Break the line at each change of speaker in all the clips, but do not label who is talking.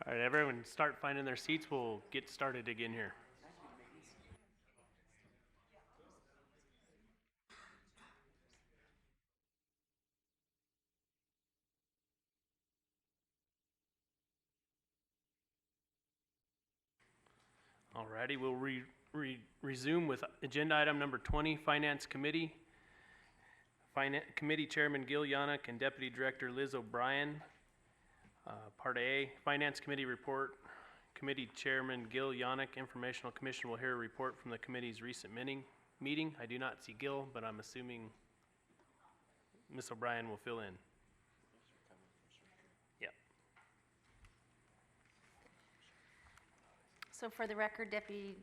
All right, everyone start finding their seats. We'll get started again here. All righty, we'll resume with agenda item number 20, Finance Committee. Committee Chairman Gil Yannick and Deputy Director Liz O'Brien. Part A, Finance Committee report. Committee Chairman Gil Yannick, Informational Commission will hear a report from the committee's recent meeting. I do not see Gil, but I'm assuming Ms. O'Brien will fill in. Yep.
So for the record, Deputy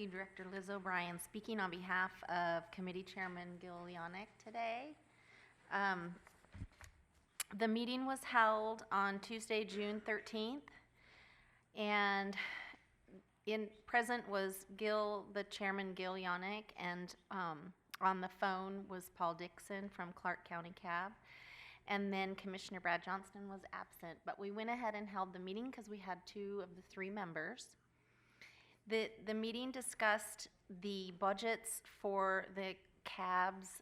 Director Liz O'Brien speaking on behalf of Committee Chairman Gil Yannick today. The meeting was held on Tuesday, June 13th, and present was the Chairman Gil Yannick, and on the phone was Paul Dixon from Clark County CAB, and then Commissioner Brad Johnston was absent. But we went ahead and held the meeting because we had 2 of the 3 members. The meeting discussed the budgets for the CABs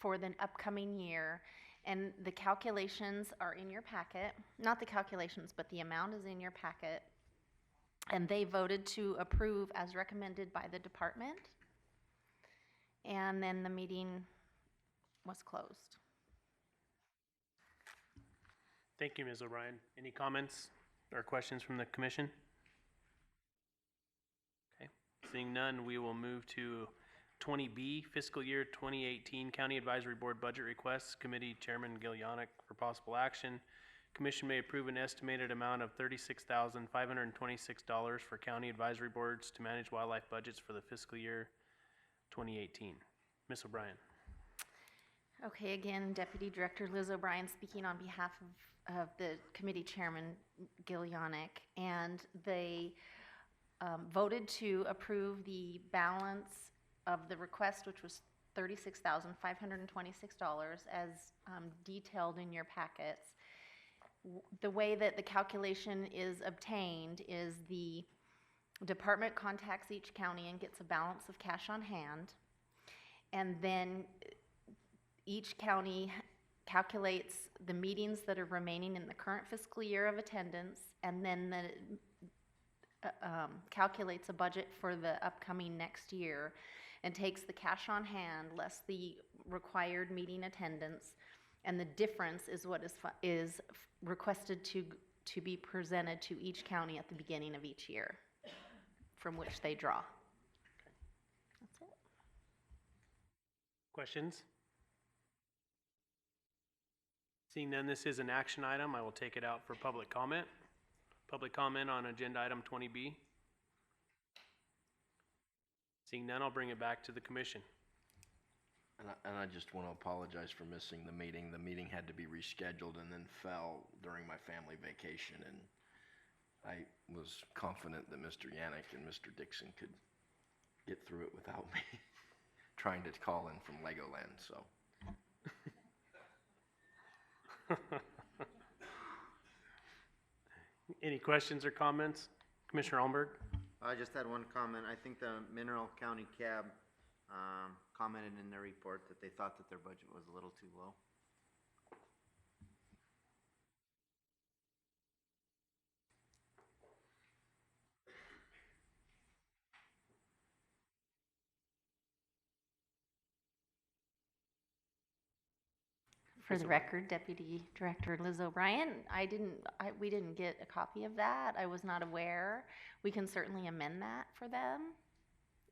for the upcoming year, and the calculations are in your packet. Not the calculations, but the amount is in your packet. And they voted to approve as recommended by the department. And then the meeting was closed.
Thank you, Ms. O'Brien. Any comments or questions from the commission? Okay, seeing none, we will move to 20B, Fiscal Year 2018 County Advisory Board Budget Requests. Committee Chairman Gil Yannick for possible action. Commission may approve an estimated amount of $36,526 for county advisory boards to manage wildlife budgets for the fiscal year 2018. Ms. O'Brien.
Okay, again, Deputy Director Liz O'Brien speaking on behalf of the Committee Chairman Gil Yannick, and they voted to approve the balance of the request, which was $36,526 as detailed in your packets. The way that the calculation is obtained is the department contacts each county and gets a balance of cash on hand, and then each county calculates the meetings that are remaining in the current fiscal year of attendance, and then calculates a budget for the upcoming next year, and takes the cash on hand less the required meeting attendance, and the difference is what is requested to be presented to each county at the beginning of each year, from which they draw. That's it.
Questions? Seeing none, this is an action item. I will take it out for public comment. Public comment on agenda item 20B. Seeing none, I'll bring it back to the commission.
And I just want to apologize for missing the meeting. The meeting had to be rescheduled and then fell during my family vacation, and I was confident that Mr. Yannick and Mr. Dixon could get through it without me trying to call in from Legoland, so.
Any questions or comments? Commissioner Almberg?
I just had one comment. I think the Mineral County CAB commented in their report that they thought that their budget was a little too low.
For the record, Deputy Director Liz O'Brien, we didn't get a copy of that. I was not aware. We can certainly amend that for them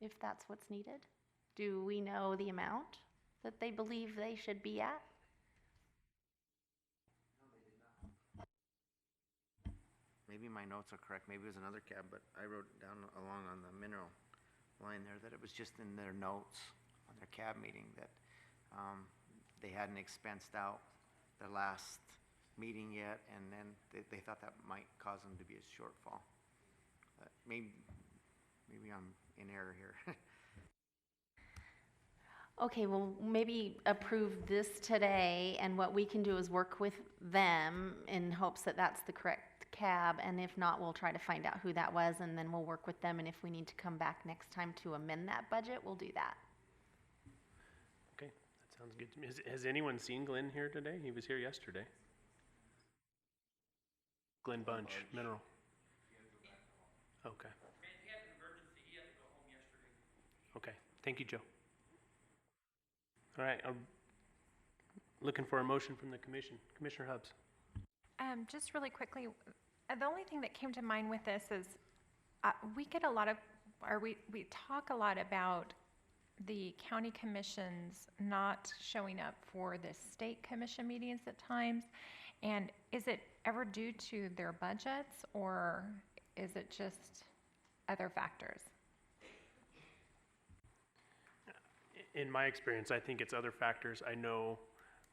if that's what's needed. Do we know the amount that they believe they should be at?
No, they did not. Maybe my notes are correct. Maybe it was another CAB, but I wrote it down along on the mineral line there that it was just in their notes on their CAB meeting that they hadn't expensed out their last meeting yet, and then they thought that might cause them to be a shortfall. Maybe I'm in error here.
Okay, well, maybe approve this today, and what we can do is work with them in hopes that that's the correct cab, and if not, we'll try to find out who that was, and then we'll work with them, and if we need to come back next time to amend that budget, we'll do that.
Okay, that sounds good to me. Has anyone seen Glenn here today? He was here yesterday. Glenn Bunch, Mineral. Okay.
He had an emergency, he had to go home yesterday.
Okay, thank you, Joe. All right, I'm looking for a motion from the commission. Commissioner Hubbs.
Just really quickly, the only thing that came to mind with this is we get a lot of, or we talk a lot about the county commissions not showing up for the state commission meetings at times. And is it ever due to their budgets, or is it just other factors?
In my experience, I think it's other factors. I know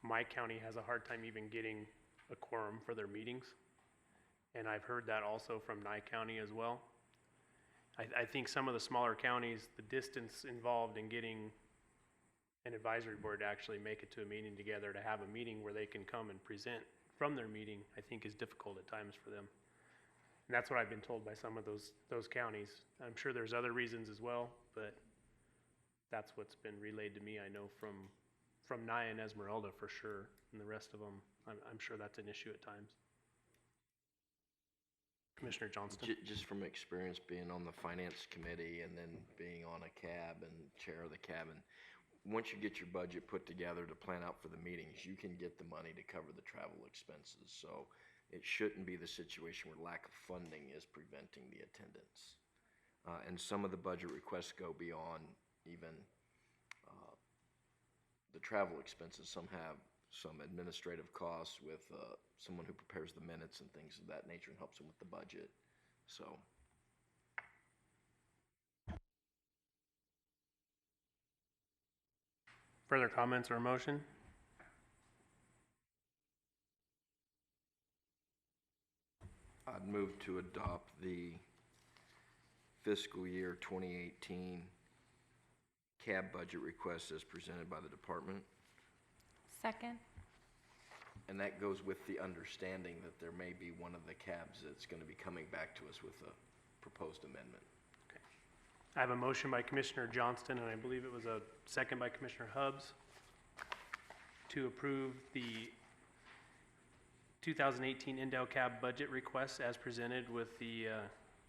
my county has a hard time even getting a quorum for their meetings. And I've heard that also from Nye County as well. I think some of the smaller counties, the distance involved in getting an advisory board to actually make it to a meeting together, to have a meeting where they can come and present from their meeting, I think is difficult at times for them. And that's what I've been told by some of those counties. I'm sure there's other reasons as well, but that's what's been relayed to me. I know from Nye and Esmeralda for sure, and the rest of them, I'm sure that's an issue at times. Commissioner Johnston.
Just from experience being on the finance committee and then being on a cab and chair of the cabin, once you get your budget put together to plan out for the meetings, you can get the money to cover the travel expenses. So it shouldn't be the situation where lack of funding is preventing the attendance. And some of the budget requests go beyond even the travel expenses. Some have some administrative costs with someone who prepares the minutes and things of that nature and helps them with the budget. So.
Further comments or a motion?
I'd move to adopt the fiscal year 2018 cab budget request as presented by the department.
Second?
And that goes with the understanding that there may be one of the cabs that's going to be coming back to us with a proposed amendment.
Okay. I have a motion by Commissioner Johnston, and I believe it was a second by Commissioner Hubbs, to approve the 2018 Indel cab budget requests as presented, with the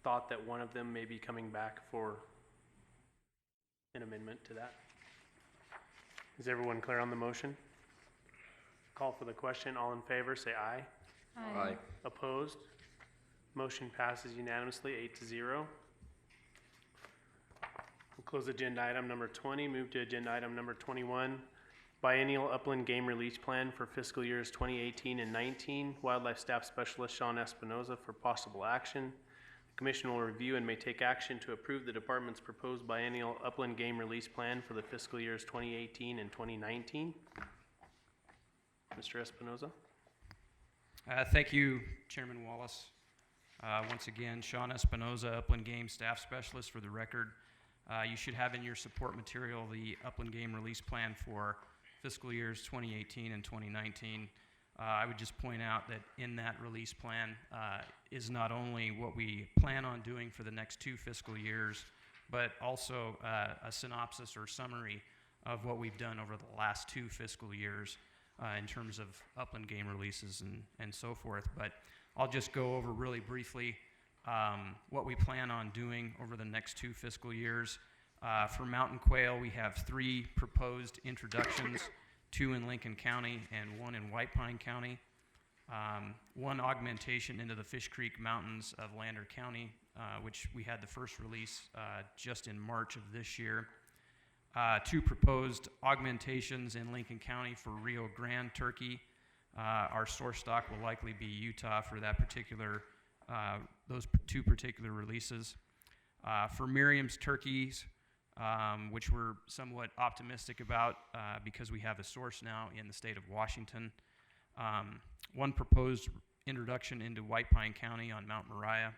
thought that one of them may be coming back for an amendment to that. Is everyone clear on the motion? Call for the question. All in favor, say aye.
Aye.
Opposed? Motion passes unanimously, 8-0. We'll close agenda item number 20, move to agenda item number 21. Biennial Upland Game Release Plan for fiscal years 2018 and 19. Wildlife Staff Specialist Sean Espinoza for possible action. The Commission will review and may take action to approve the department's proposed biennial Upland Game Release Plan for the fiscal years 2018 and 2019. Mr. Espinoza.
Thank you, Chairman Wallace. Once again, Sean Espinoza, Upland Game Staff Specialist for the record. You should have in your support material the Upland Game Release Plan for fiscal years 2018 and 2019. I would just point out that in that release plan is not only what we plan on doing for the next 2 fiscal years, but also a synopsis or summary of what we've done over the last 2 fiscal years in terms of upland game releases and so forth. But I'll just go over really briefly what we plan on doing over the next 2 fiscal years. For mountain quail, we have 3 proposed introductions, 2 in Lincoln County and 1 in White Pine County. 1 augmentation into the Fish Creek Mountains of Lander County, which we had the first release just in March of this year. 2 proposed augmentations in Lincoln County for Rio Grande turkey. Our source stock will likely be Utah for that particular, those 2 particular releases. For Miriam's turkeys, which we're somewhat optimistic about because we have a source now in the state of Washington. 1 proposed introduction into White Pine County on Mount Moriah.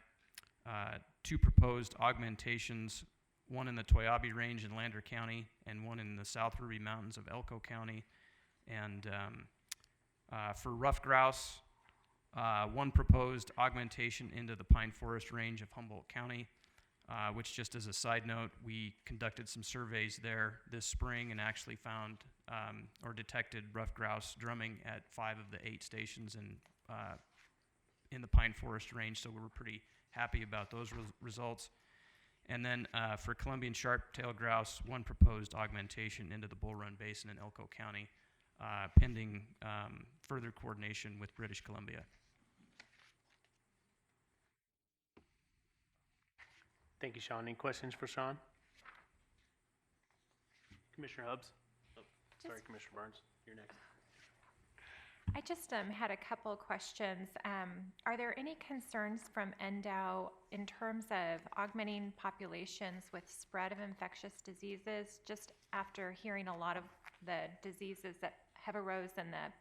2 proposed augmentations, 1 in the Toyabe Range in Lander County and 1 in the South Ruby Mountains of Elko County. And for rough grouse, one proposed augmentation into the pine forest range of Humboldt County, which, just as a side note, we conducted some surveys there this spring and actually found or detected rough grouse drumming at 5 of the 8 stations in the pine forest range, so we were pretty happy about those results. And then for Columbian sharp-tailed grouse, one proposed augmentation into the Bull Run Basin in Elko County, pending further coordination with British Columbia.
Thank you, Sean. Any questions for Sean? Commissioner Hubbs? Oh, sorry, Commissioner Barnes, you're next.
I just had a couple questions. Are there any concerns from NDOW in terms of augmenting populations with spread of infectious diseases? Just after hearing a lot of the diseases that have arose in the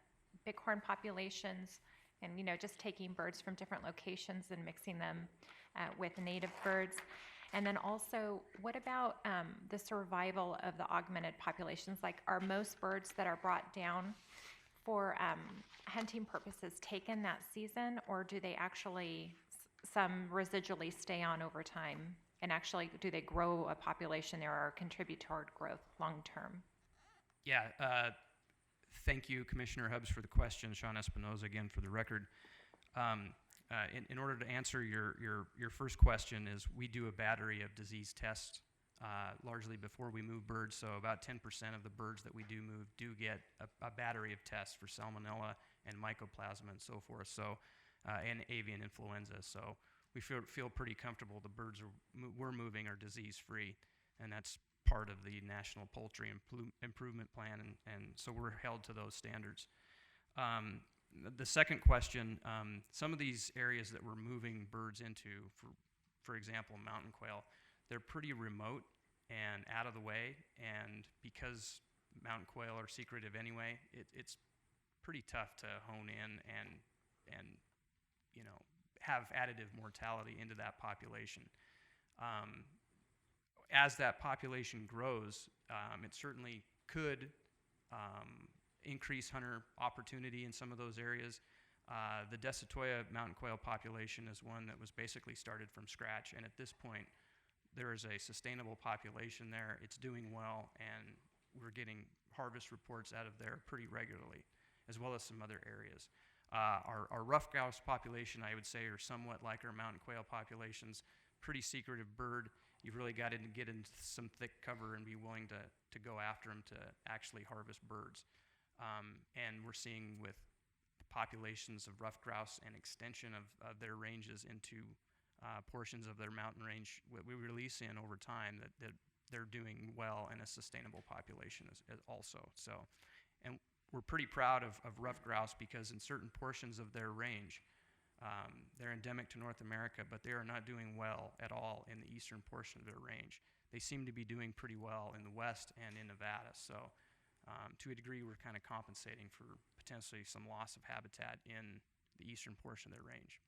bighorn populations, and just taking birds from different locations and mixing them with native birds. And then also, what about the survival of the augmented populations? Like, are most birds that are brought down for hunting purposes taken that season, or do they actually, some residually stay on over time? And actually, do they grow a population there or contribute toward growth long term?
Yeah, thank you, Commissioner Hubbs, for the question. Sean Espinoza again for the record. In order to answer your first question, is we do a battery of disease tests largely before we move birds. So about 10% of the birds that we do move do get a battery of tests for salmonella and mycoplasma and so forth. So and avian influenza. So we feel pretty comfortable the birds we're moving are disease free, and that's part of the National Poultry Improvement Plan, and so we're held to those standards. The second question, some of these areas that we're moving birds into, for example, mountain quail, they're pretty remote and out of the way, and because mountain quail are secretive anyway, it's pretty tough to hone in and have additive mortality into that population. As that population grows, it certainly could increase hunter opportunity in some of those areas. The Desitoya mountain quail population is one that was basically started from scratch, and at this point, there is a sustainable population there. It's doing well, and we're getting harvest reports out of there pretty regularly, as well as some other areas. Our rough grouse population, I would say, are somewhat like our mountain quail populations. Pretty secretive bird. You've really got to get into some thick cover and be willing to go after them to actually harvest birds. And we're seeing with populations of rough grouse and extension of their ranges into portions of their mountain range what we release in over time that they're doing well in a sustainable population as also. So, and we're pretty proud of rough grouse because in certain portions of their range, they're endemic to North America, but they are not doing well at all in the eastern portion of their range. They seem to be doing pretty well in the west and in Nevada. So to a degree, we're kind of compensating for potentially some loss of habitat in the eastern portion of their range.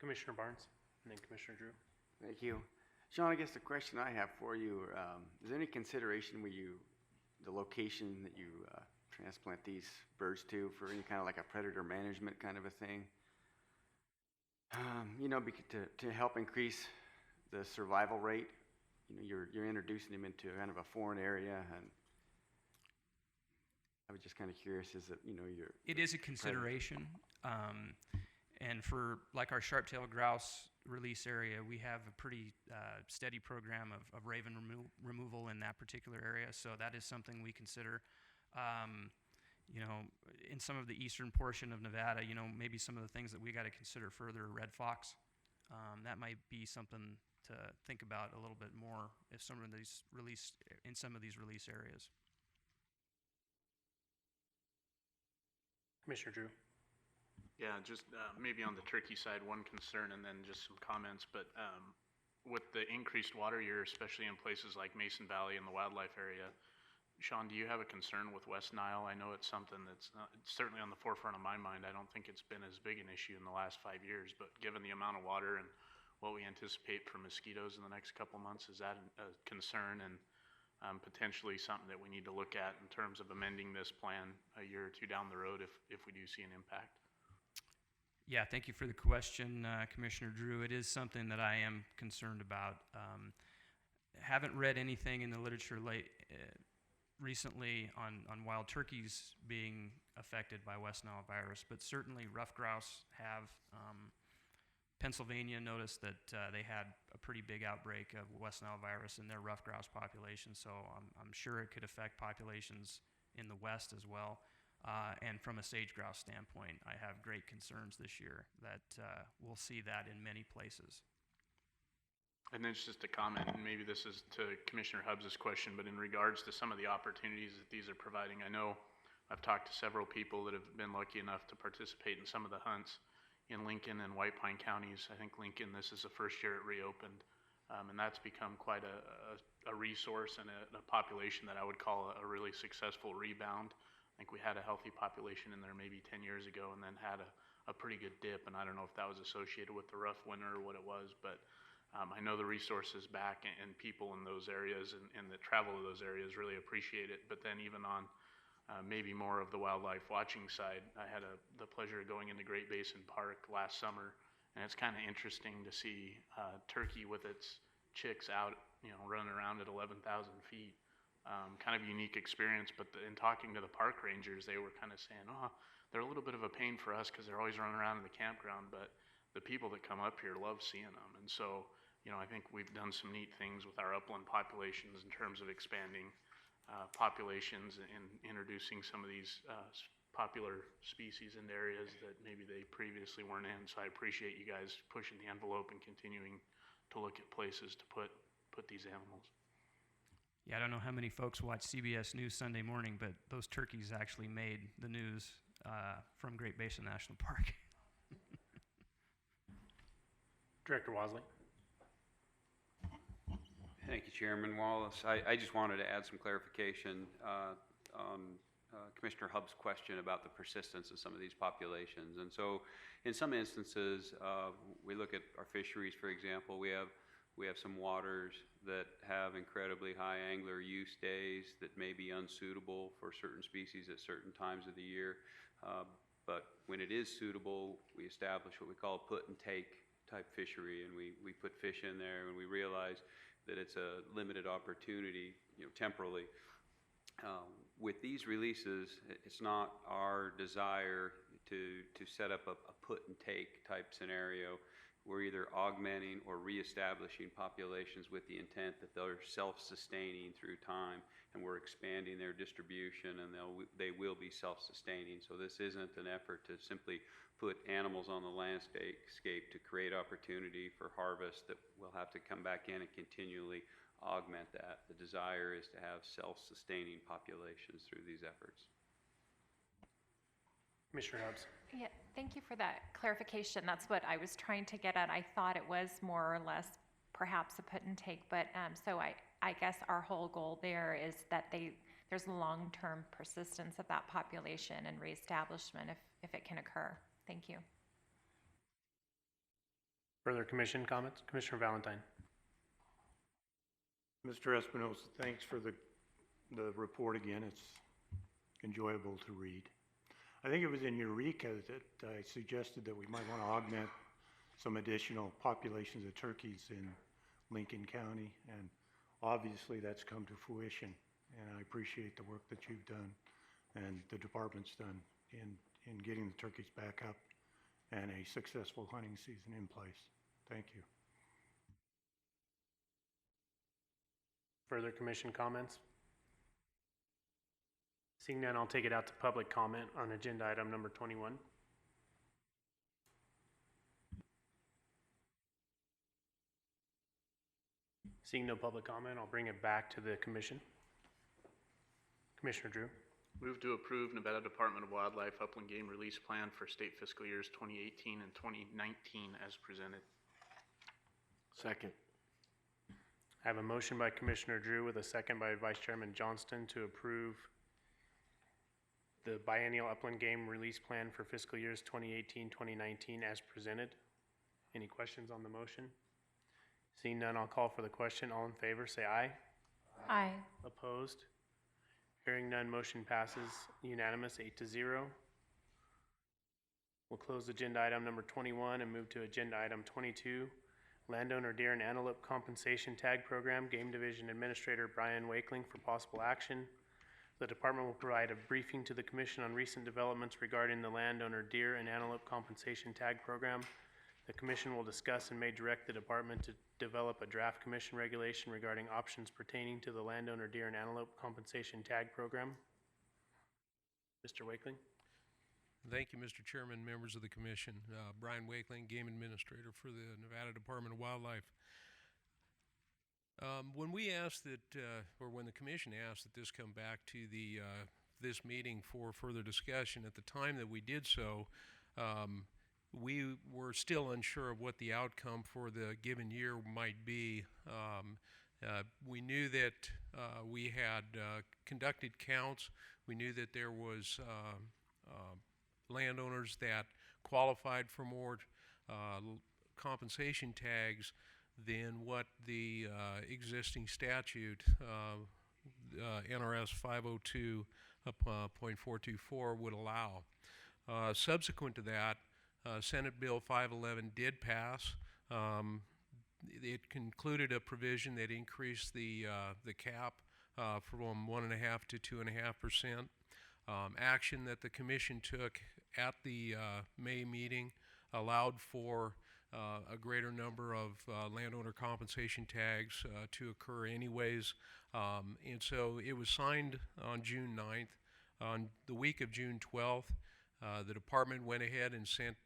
Commissioner Barnes, and then Commissioner Drew.
Thank you. Sean, I guess the question I have for you, is there any consideration where the location that you transplant these birds to for any kind of like a predator management kind of a thing? To help increase the survival rate. You're introducing them into kind of a foreign area, and I was just kind of curious,
It is a consideration, and for like our sharp-tailed grouse release area, we have a pretty steady program of raven removal in that particular area, so that is something we consider. In some of the eastern portion of Nevada, maybe some of the things that we got to consider further are red fox. That might be something to think about a little bit more if some of these release areas.
Commissioner Drew.
Yeah, just maybe on the turkey side, one concern and then just some comments, but with the increased water year, especially in places like Mason Valley and the wildlife area, Sean, do you have a concern with West Nile? I know it's something that's it's certainly on the forefront of my mind. I don't think it's been as big an issue in the last 5 years, but given the amount of water and what we anticipate for mosquitoes in the next couple months, is that a concern? And potentially something that we need to look at in terms of amending this plan a year or two down the road if we do see an impact.
Yeah, thank you for the question, Commissioner Drew. It is something that I am concerned about. Haven't read anything in the literature recently on wild turkeys being affected by West Nile virus, but certainly rough grouse have. Pennsylvania noticed that they had a pretty big outbreak of West Nile virus in their rough grouse population, so I'm sure it could affect populations in the west as well. And from a sage grouse standpoint, I have great concerns this year that we'll see that in many places.
And then just a comment, and maybe this is to Commissioner Hubbs' question, but in regards to some of the opportunities that these are providing, I know I've talked to several people that have been lucky enough to participate in some of the hunts in Lincoln and White Pine counties. I think Lincoln, this is the first year it reopened, and that's become quite a resource and a population that I would call a really successful rebound. I think we had a healthy population in there maybe 10 years ago and then had a pretty good dip, and I don't know if that was associated with the rough winter or what it was, but I know the resources back and people in those areas and that travel to those areas really appreciate it. But then even on maybe more of the wildlife watching side, I had the pleasure of going into Great Basin Park last summer, and it's kind of interesting to see turkey with its chicks out, running around at 11,000 feet. Kind of a unique experience, but in talking to the park rangers, they were kind of saying, oh, they're a little bit of a pain for us because they're always running around in the campground, but the people that come up here love seeing them. And so, I think we've done some neat things with our upland populations in terms of expanding populations and introducing some of these popular species into areas that maybe they previously weren't in. So I appreciate you guys pushing the envelope and continuing to look at places to put these animals.
Yeah, I don't know how many folks watch CBS News Sunday morning, but those turkeys actually made the news from Great Basin National Park.
Director Wasley.
Thank you, Chairman Wallace. I just wanted to add some clarification on Commissioner Hubbs' question about the persistence of some of these populations. And so in some instances, we look at our fisheries, for example, we have some waters that have incredibly high angler use days that may be unsuitable for certain species at certain times of the year. But when it is suitable, we establish what we call a put and take type fishery, and we put fish in there, and we realize that it's a limited opportunity, temporally. With these releases, it's not our desire to set up a put and take type scenario. We're either augmenting or reestablishing populations with the intent that they're self-sustaining through time, and we're expanding their distribution, and they will be self-sustaining. So this isn't an effort to simply put animals on the landscape to create opportunity for harvest that we'll have to come back in and continually augment that. The desire is to have self-sustaining populations through these efforts.
Commissioner Hubbs.
Yeah, thank you for that clarification. That's what I was trying to get at. I thought it was more or less perhaps a put and take, but so I guess our whole goal there is that there's long-term persistence of that population and reestablishment if it can occur. Thank you.
Further commission comments? Commissioner Valentine.
Mr. Espinosa, thanks for the report again. It's enjoyable to read. I think it was in Eureka that I suggested that we might want to augment some additional populations of turkeys in Lincoln County, and obviously that's come to fruition, and I appreciate the work that you've done and the department's done in getting the turkeys back up and a successful hunting season in place. Thank you.
Further commission comments? Seeing none, I'll take it out to public comment on agenda item number 21. Seeing no public comment, I'll bring it back to the commission. Commissioner Drew.
Move to approve Nevada Department of Wildlife Upland Game Release Plan for state fiscal years 2018 and 2019 as presented.
Second.
I have a motion by Commissioner Drew with a second by Vice Chairman Johnston to approve the biennial upland game release plan for fiscal years 2018-2019 as presented. Any questions on the motion? Seeing none, I'll call for the question. All in favor, say aye.
Aye.
Opposed? Hearing none, motion passes unanimous, 8-0. We'll close agenda item number 21 and move to agenda item 22. Landowner Deer and Antelope Compensation Tag Program, Game Division Administrator Brian Wakeling for possible action. The department will provide a briefing to the commission on recent developments regarding the Landowner Deer and Antelope Compensation Tag Program. The commission will discuss and may direct the department to develop a draft commission regulation regarding options pertaining to the Landowner Deer and Antelope Compensation Tag Program. Mr. Wakeling?
Thank you, Mr. Chairman, members of the commission. Brian Wakeling, Game Administrator for the Nevada Department of Wildlife. When we asked that, or when the commission asked that this come back to this meeting for further discussion, at the time that we did so, we were still unsure of what the outcome for the given year might be. We knew that we had conducted counts. We knew that there was landowners that qualified for more compensation tags than what the existing statute, NRS 502.424, would allow. Subsequent to that, Senate Bill 511 did pass. It concluded a provision that increased the cap from 1.5% to 2.5%. Action that the commission took at the May meeting allowed for a greater number of landowner compensation tags to occur anyways. And so it was signed on June 9th. On the week of June 12th, the department went ahead and sent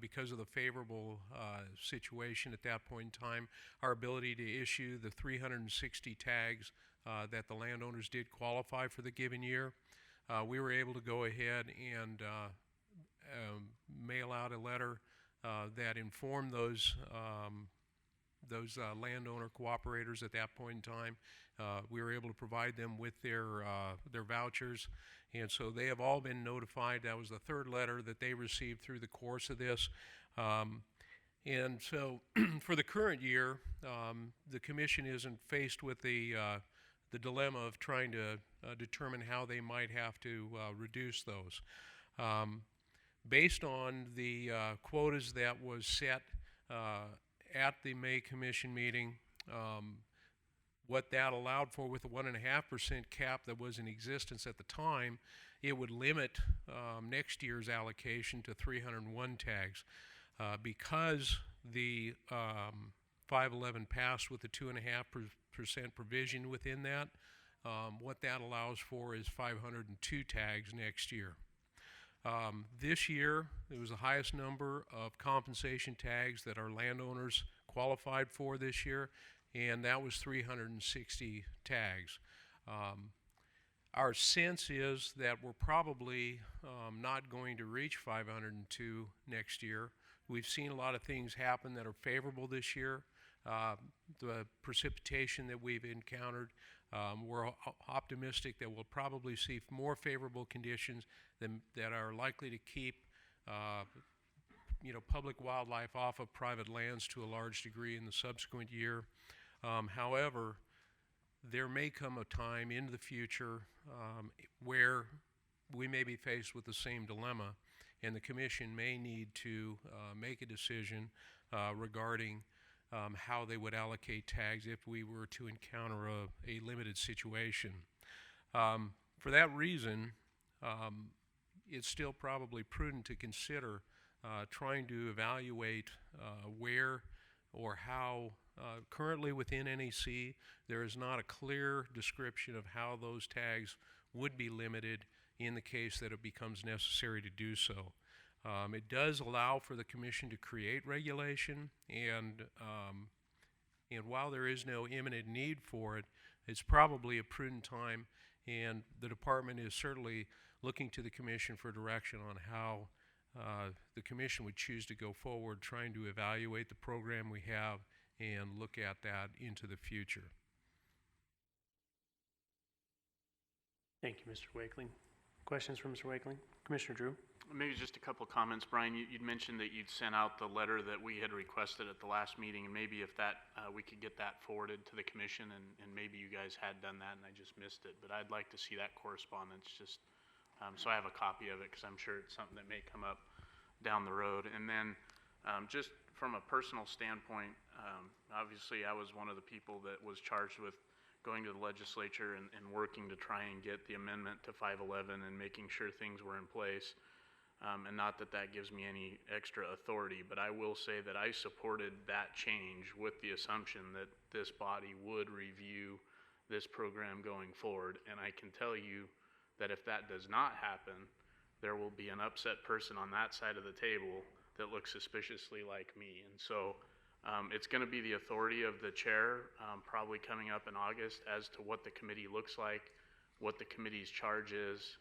because of the favorable situation at that point in time, our ability to issue the 360 tags that the landowners did qualify for the given year. We were able to go ahead and mail out a letter that informed those landowner cooperators at that point in time. We were able to provide them with their vouchers, and so they have all been notified. That was the third letter that they received through the course of this. And so for the current year, the commission isn't faced with the dilemma of trying to determine how they might have to reduce those. Based on the quotas that was set at the May Commission meeting, what that allowed for with the 1.5% cap that was in existence at the time, it would limit next year's allocation to 301 tags. Because the 511 passed with the 2.5% provision within that, what that allows for is 502 tags next year. This year, it was the highest number of compensation tags that our landowners qualified for this year, and that was 360 tags. Our sense is that we're probably not going to reach 502 next year. We've seen a lot of things happen that are favorable this year. The precipitation that we've encountered, we're optimistic that we'll probably see more favorable conditions that are likely to keep public wildlife off of private lands to a large degree in the subsequent year. However, there may come a time in the future where we may be faced with the same dilemma, and the commission may need to make a decision regarding how they would allocate tags if we were to encounter a limited situation. For that reason, it's still probably prudent to consider trying to evaluate where or how, currently within NEC, there is not a clear description of how those tags would be limited in the case that it becomes necessary to do so. It does allow for the commission to create regulation, and while there is no imminent need for it, it's probably a prudent time, and the department is certainly looking to the commission for direction on how the commission would choose to go forward, trying to evaluate the program we have and look at that into the future.
Thank you, Mr. Wakeling. Questions from Mr. Wakeling? Commissioner Drew?
Maybe just a couple of comments. Brian, you'd mentioned that you'd sent out the letter that we had requested at the last meeting, and maybe if that, we could get that forwarded to the commission, and maybe you guys had done that and I just missed it. But I'd like to see that correspondence just, so I have a copy of it, because I'm sure it's something that may come up down the road. And then, just from a personal standpoint, obviously I was one of the people that was charged with going to the legislature and working to try and get the amendment to 511 and making sure things were in place. And not that that gives me any extra authority, but I will say that I supported that change with the assumption that this body would review this program going forward. And I can tell you that if that does not happen, there will be an upset person on that side of the table that looks suspiciously like me. And so it's going to be the authority of the chair, probably coming up in August, as to what the committee looks like, what the committee's charge is,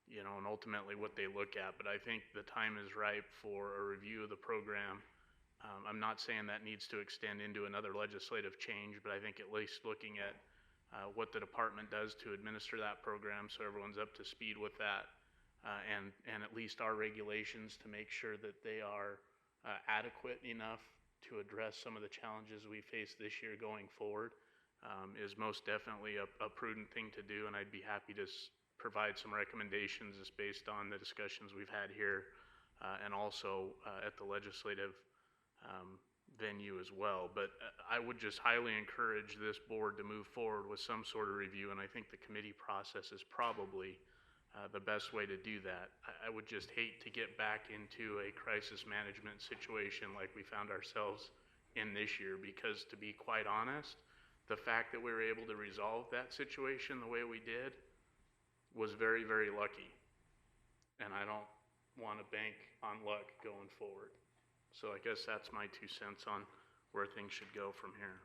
you know, and ultimately what they look at. But I think the time is ripe for a review of the program. I'm not saying that needs to extend into another legislative change, but I think at least looking at what the department does to administer that program, so everyone's up to speed with that, and at least our regulations to make sure that they are adequate enough to address some of the challenges we face this year going forward, is most definitely a prudent thing to do. And I'd be happy to provide some recommendations just based on the discussions we've had here, and also at the legislative venue as well. But I would just highly encourage this board to move forward with some sort of review, and I think the committee process is probably the best way to do that. I would just hate to get back into a crisis management situation like we found ourselves in this year, because to be quite honest, the fact that we were able to resolve that situation the way we did was very, very lucky. And I don't want to bank on luck going forward. So I guess that's my 2 cents on where things should go from here.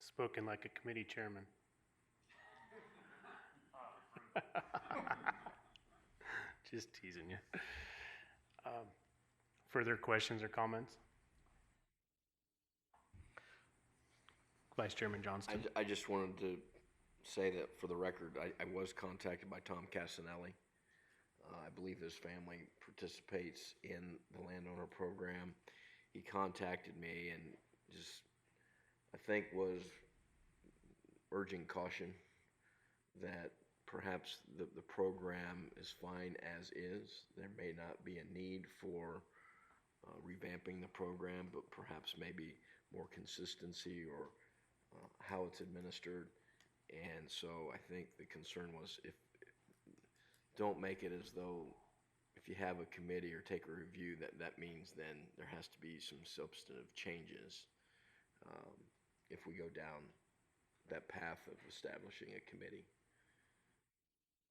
Spoken like a committee chairman. Just teasing you. Further questions or comments? Vice Chairman Johnston.
I just wanted to say that for the record, I was contacted by Tom Casanelli. I believe his family participates in the landowner program. He contacted me and just, I think, was urging caution that perhaps the program is fine as is. There may not be a need for revamping the program, but perhaps maybe more consistency or how it's administered. And so I think the concern was, if don't make it as though if you have a committee or take a review, that means then there has to be some substantive changes if we go down that path of establishing a committee.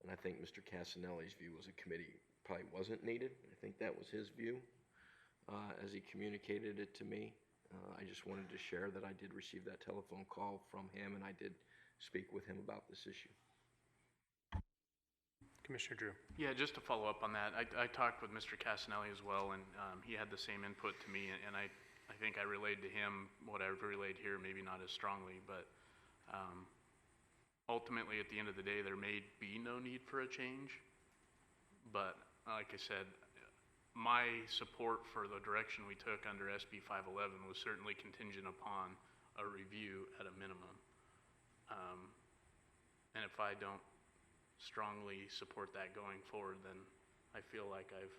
And I think Mr. Casanelli's view was a committee probably wasn't needed. I think that was his view as he communicated it to me. I just wanted to share that I did receive that telephone call from him, and I did speak with him about this issue.
Commissioner Drew.
Yeah, just to follow up on that, I talked with Mr. Casanelli as well, and he had the same input to me, and I think I relayed to him what I've relayed here, maybe not as strongly, but ultimately at the end of the day, there may be no need for a change. But like I said, my support for the direction we took under SB 511 was certainly contingent upon a review at a minimum. And if I don't strongly support that going forward, then I feel like I've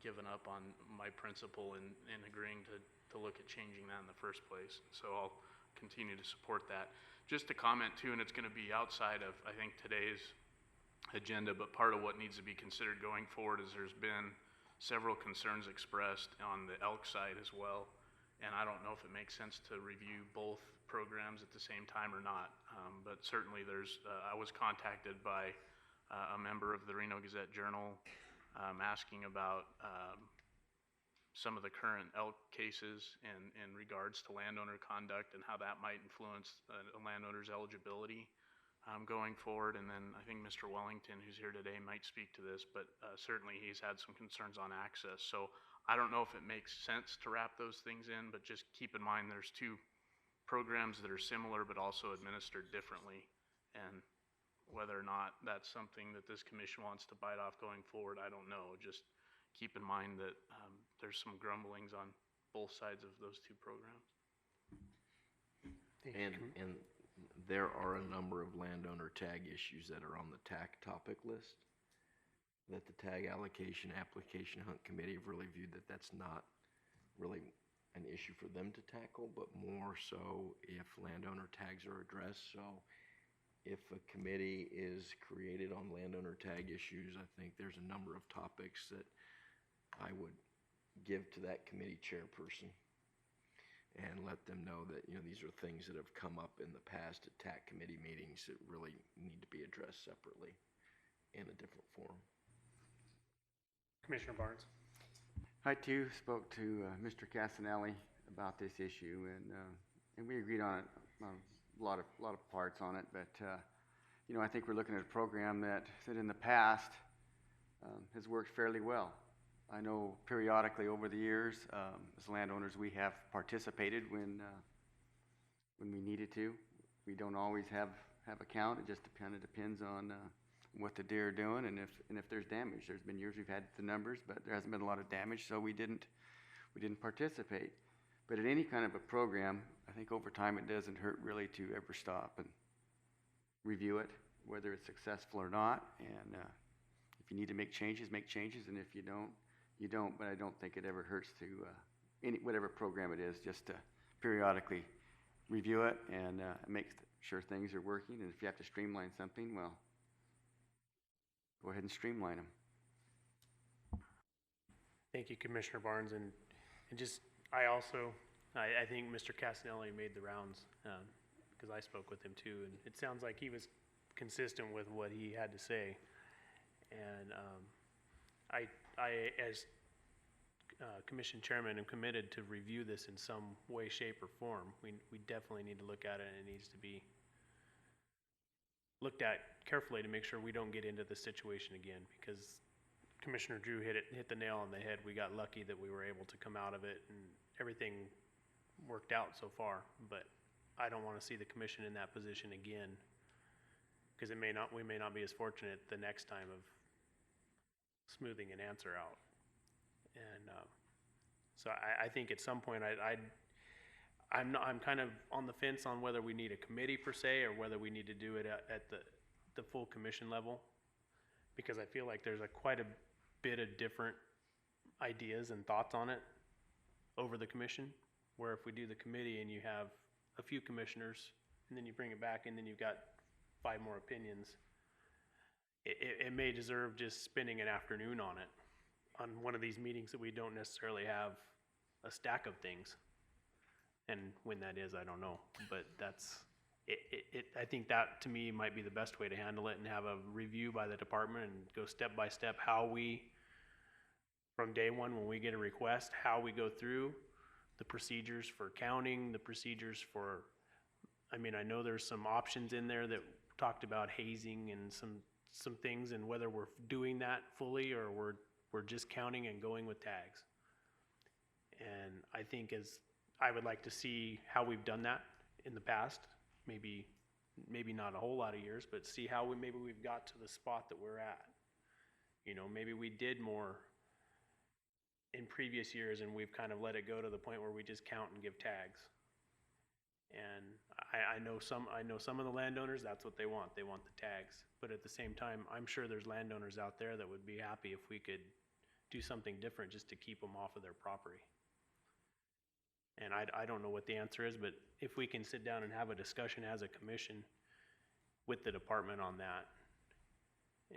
given up on my principle in agreeing to look at changing that in the first place. So I'll continue to support that. Just to comment too, and it's going to be outside of, I think, today's agenda, but part of what needs to be considered going forward is there's been several concerns expressed on the elk side as well. And I don't know if it makes sense to review both programs at the same time or not. But certainly there's, I was contacted by a member of the Reno Gazette-Journal asking about some of the current elk cases in regards to landowner conduct and how that might influence a landowner's eligibility going forward. And then I think Mr. Wellington, who's here today, might speak to this, but certainly he's had some concerns on access. So I don't know if it makes sense to wrap those things in, but just keep in mind there's two programs that are similar but also administered differently. And Whether or not that's something that this commission wants to bite off going forward, I don't know. Just keep in mind that there's some grumblings on both sides of those two programs.
And there are a number of landowner tag issues that are on the TAC topic list that the Tag Allocation Application Hunt Committee have really viewed that that's not really an issue for them to tackle, but more so if landowner tags are addressed. So if a committee is created on landowner tag issues, I think there's a number of topics that I would give to that committee chairperson and let them know that, you know, these are things that have come up in the past at TAC committee meetings that really need to be addressed separately in a different forum.
Commissioner Barnes.
I too spoke to Mr. Casanelli about this issue, and we agreed on it, on a lot of parts on it. But you know, I think we're looking at a program that in the past has worked fairly well. I know periodically over the years, as landowners, we have participated when we needed to. We don't always have a count. It just kind of depends on what the deer are doing and if there's damage. There's been years we've had the numbers, but there hasn't been a lot of damage, so we didn't participate. But in any kind of a program, I think over time it doesn't hurt really to ever stop and review it, whether it's successful or not. And if you need to make changes, and if you don't, you don't. But I don't think it ever hurts to whatever program it is, just to periodically review it and make sure things are working. And if you have to streamline something, well, go ahead and streamline them.
Thank you, Commissioner Barnes, and just, I think Mr. Casanelli made the rounds, because I spoke with him too, and it sounds like he was consistent with what he had to say. And I as Commission Chairman, am committed to review this in some way, shape, or form. We definitely need to look at it, and it needs to be looked at carefully to make sure we don't get into this situation again, because Commissioner Drew hit the nail on the head. We got lucky that we were able to come out of it and everything worked out so far, but I don't want to see the commission in that position again, because we may not be as fortunate the next time of smoothing an answer out. And so I think at some point I'm kind of on the fence on whether we need a committee per se, or whether we need to do it at the full commission level, because I feel like there's quite a bit of different ideas and thoughts on it over the commission, where if we do the committee and you have a few commissioners and then you bring it back and then you've got 5 more opinions, it may deserve just spending an afternoon on it, on one of these meetings that we don't necessarily have a stack of things. And when that is, I don't know, but that's it. I think that to me might be the best way to handle it, and have a review by the department and go step by step how we, from day one when we get a request, how we go through the procedures for counting, the procedures for, I mean, I know there's some options in there that talked about hazing and some things, and whether we're doing that fully or we're just counting and going with tags. And I think I would like to see how we've done that in the past, maybe not a whole lot of years, but see how maybe we've got to the spot that we're at. You know, maybe we did more in previous years and we've kind of let it go to the point where we just count and give tags. And I know some of the landowners, that's what they want. They want the tags. But at the same time, I'm sure there's landowners out there that would be happy if we could do something different just to keep them off of their property. And I don't know what the answer is, but if we can sit down and have a discussion as a commission with the department on that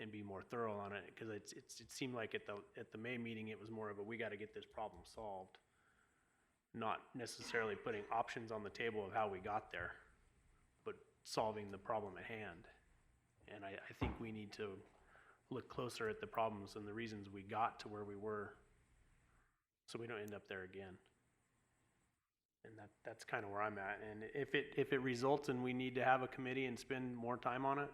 and be more thorough on it, because it seemed like at the May meeting it was more of a, we got to get this problem solved, not necessarily putting options on the table of how we got there, but solving the problem at hand. And I think we need to look closer at the problems and the reasons we got to where we were, so we don't end up there again. And that's kind of where I'm at. And if it results and we need to have a committee and spend more time on it,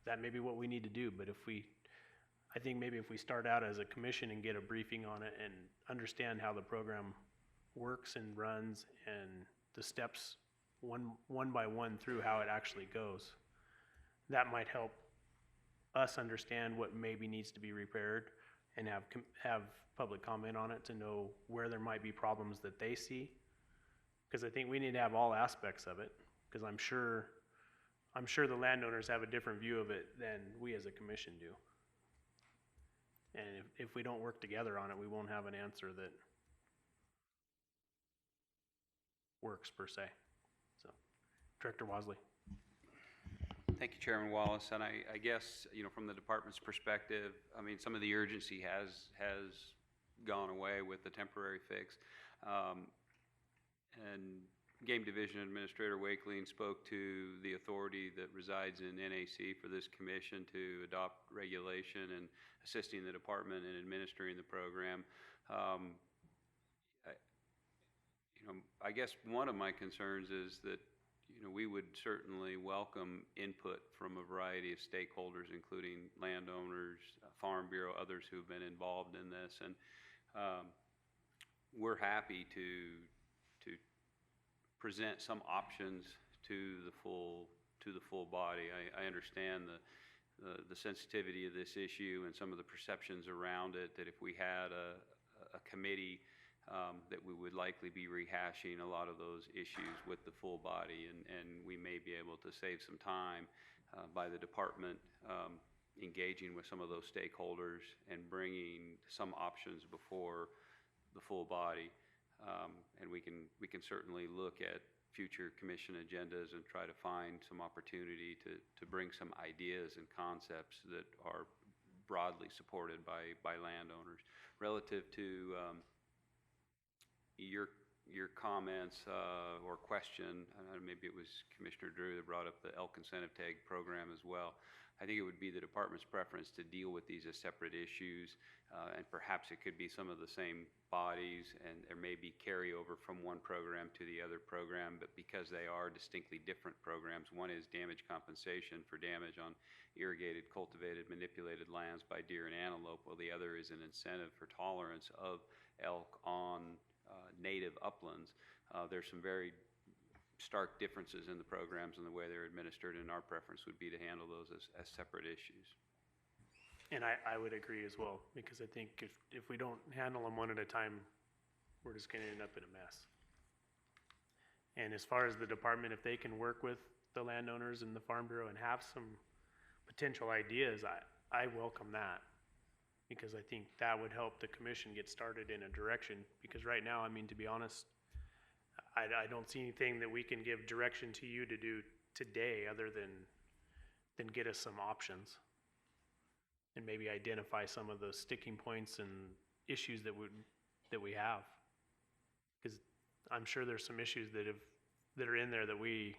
that may be what we need to do. But I think maybe if we start out as a commission and get a briefing on it and understand how the program works and runs and the steps one by one through how it actually goes, that might help us understand what maybe needs to be repaired and have public comment on it to know where there might be problems that they see. Because I think we need to have all aspects of it, because I'm sure the landowners have a different view of it than we as a commission do. And if we don't work together on it, we won't have an answer that works per se. So, Director Wasley.
Thank you, Chairman Wallace. And I guess, from the department's perspective, I mean, some of the urgency has gone away with the temporary fix. And Game Division Administrator Wakeling spoke to the authority that resides in NAC for this commission to adopt regulation and assisting the department in administering the program. I guess one of my concerns is that we would certainly welcome input from a variety of stakeholders, including landowners, Farm Bureau, others who've been involved in this, and we're happy to present some options to the full body. I understand the sensitivity of this issue and some of the perceptions around it, that if we had a committee, that we would likely be rehashing a lot of those issues with the full body, and we may be able to save some time by the department engaging with some of those stakeholders and bringing some options before the full body. And we can certainly look at future commission agendas and try to find some opportunity to bring some ideas and concepts that are broadly supported by landowners. Relative to your comments or question, maybe it was Commissioner Drew that brought up the elk incentive tag program as well. I think it would be the department's preference to deal with these as separate issues, and perhaps it could be some of the same bodies, and there may be carryover from one program to the other program, but because they are distinctly different programs, one is damage compensation for damage on irrigated, cultivated, manipulated lands by deer and antelope, while the other is an incentive for tolerance of elk on native uplands. There's some very stark differences in the programs and the way they're administered, and our preference would be to handle those as separate issues.
And I would agree as well, because I think if we don't handle them one at a time, we're just gonna end up in a mess. And as far as the department, if they can work with the landowners and the Farm Bureau and have some potential ideas, I welcome that. Because I think that would help the commission get started in a direction, because right now, I mean, to be honest, I don't see anything that we can give direction to you to do today other than get us some options. And maybe identify some of those sticking points and issues that we have. Because I'm sure there's some issues that are in there that we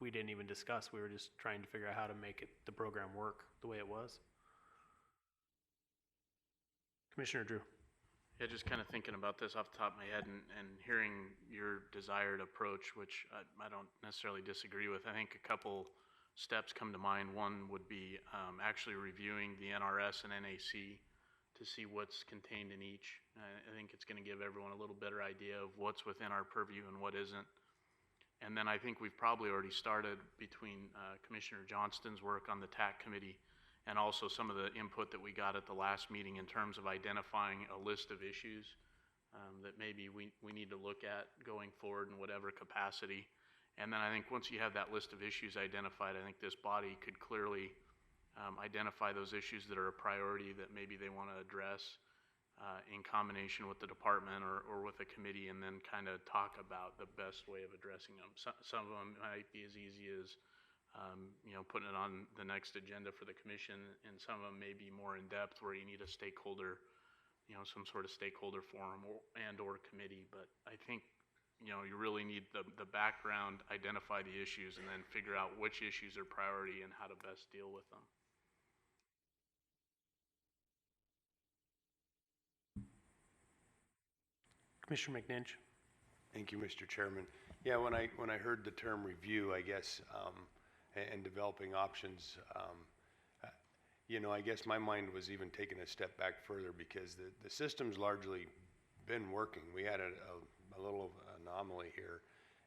didn't even discuss. We were just trying to figure out how to make the program work the way it was. Commissioner Drew.
Yeah, just kind of thinking about this off the top of my head and hearing your desired approach, which I don't necessarily disagree with. I think a couple steps come to mind. One would be actually reviewing the NRS and NAC to see what's contained in each. I think it's going to give everyone a little better idea of what's within our purview and what isn't. And then I think we've probably already started between Commissioner Johnston's work on the TAC committee and also some of the input that we got at the last meeting in terms of identifying a list of issues that maybe we need to look at going forward in whatever capacity. And then I think once you have that list of issues identified, I think this body could clearly identify those issues that are a priority that maybe they want to address in combination with the department or with a committee, and then kind of talk about the best way of addressing them. Some of them might be as easy as putting it on the next agenda for the commission, and some of them may be more in depth where you need a stakeholder, some sort of stakeholder forum or committee. But I think, you really need the background, identify the issues, and then figure out which issues are priority and how to best deal with them.
Commissioner McNinch.
Thank you, Mr. Chairman. Yeah, when I heard the term review, I guess, and developing options, I guess my mind was even taking a step back further, because the system's largely been working. We had a little anomaly here,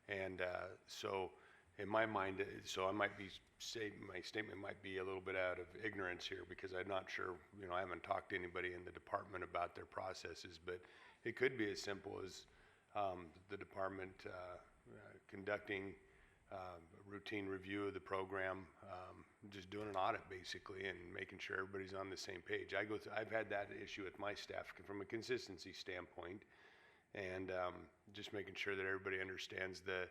and so in my mind, so I might be my statement might be a little bit out of ignorance here because I'm not sure, I haven't talked to anybody in the department about their processes, but it could be as simple as the department conducting a routine review of the program, just doing an audit basically and making sure everybody's on the same page. I've had that issue with my staff from a consistency standpoint, and just making sure that everybody understands the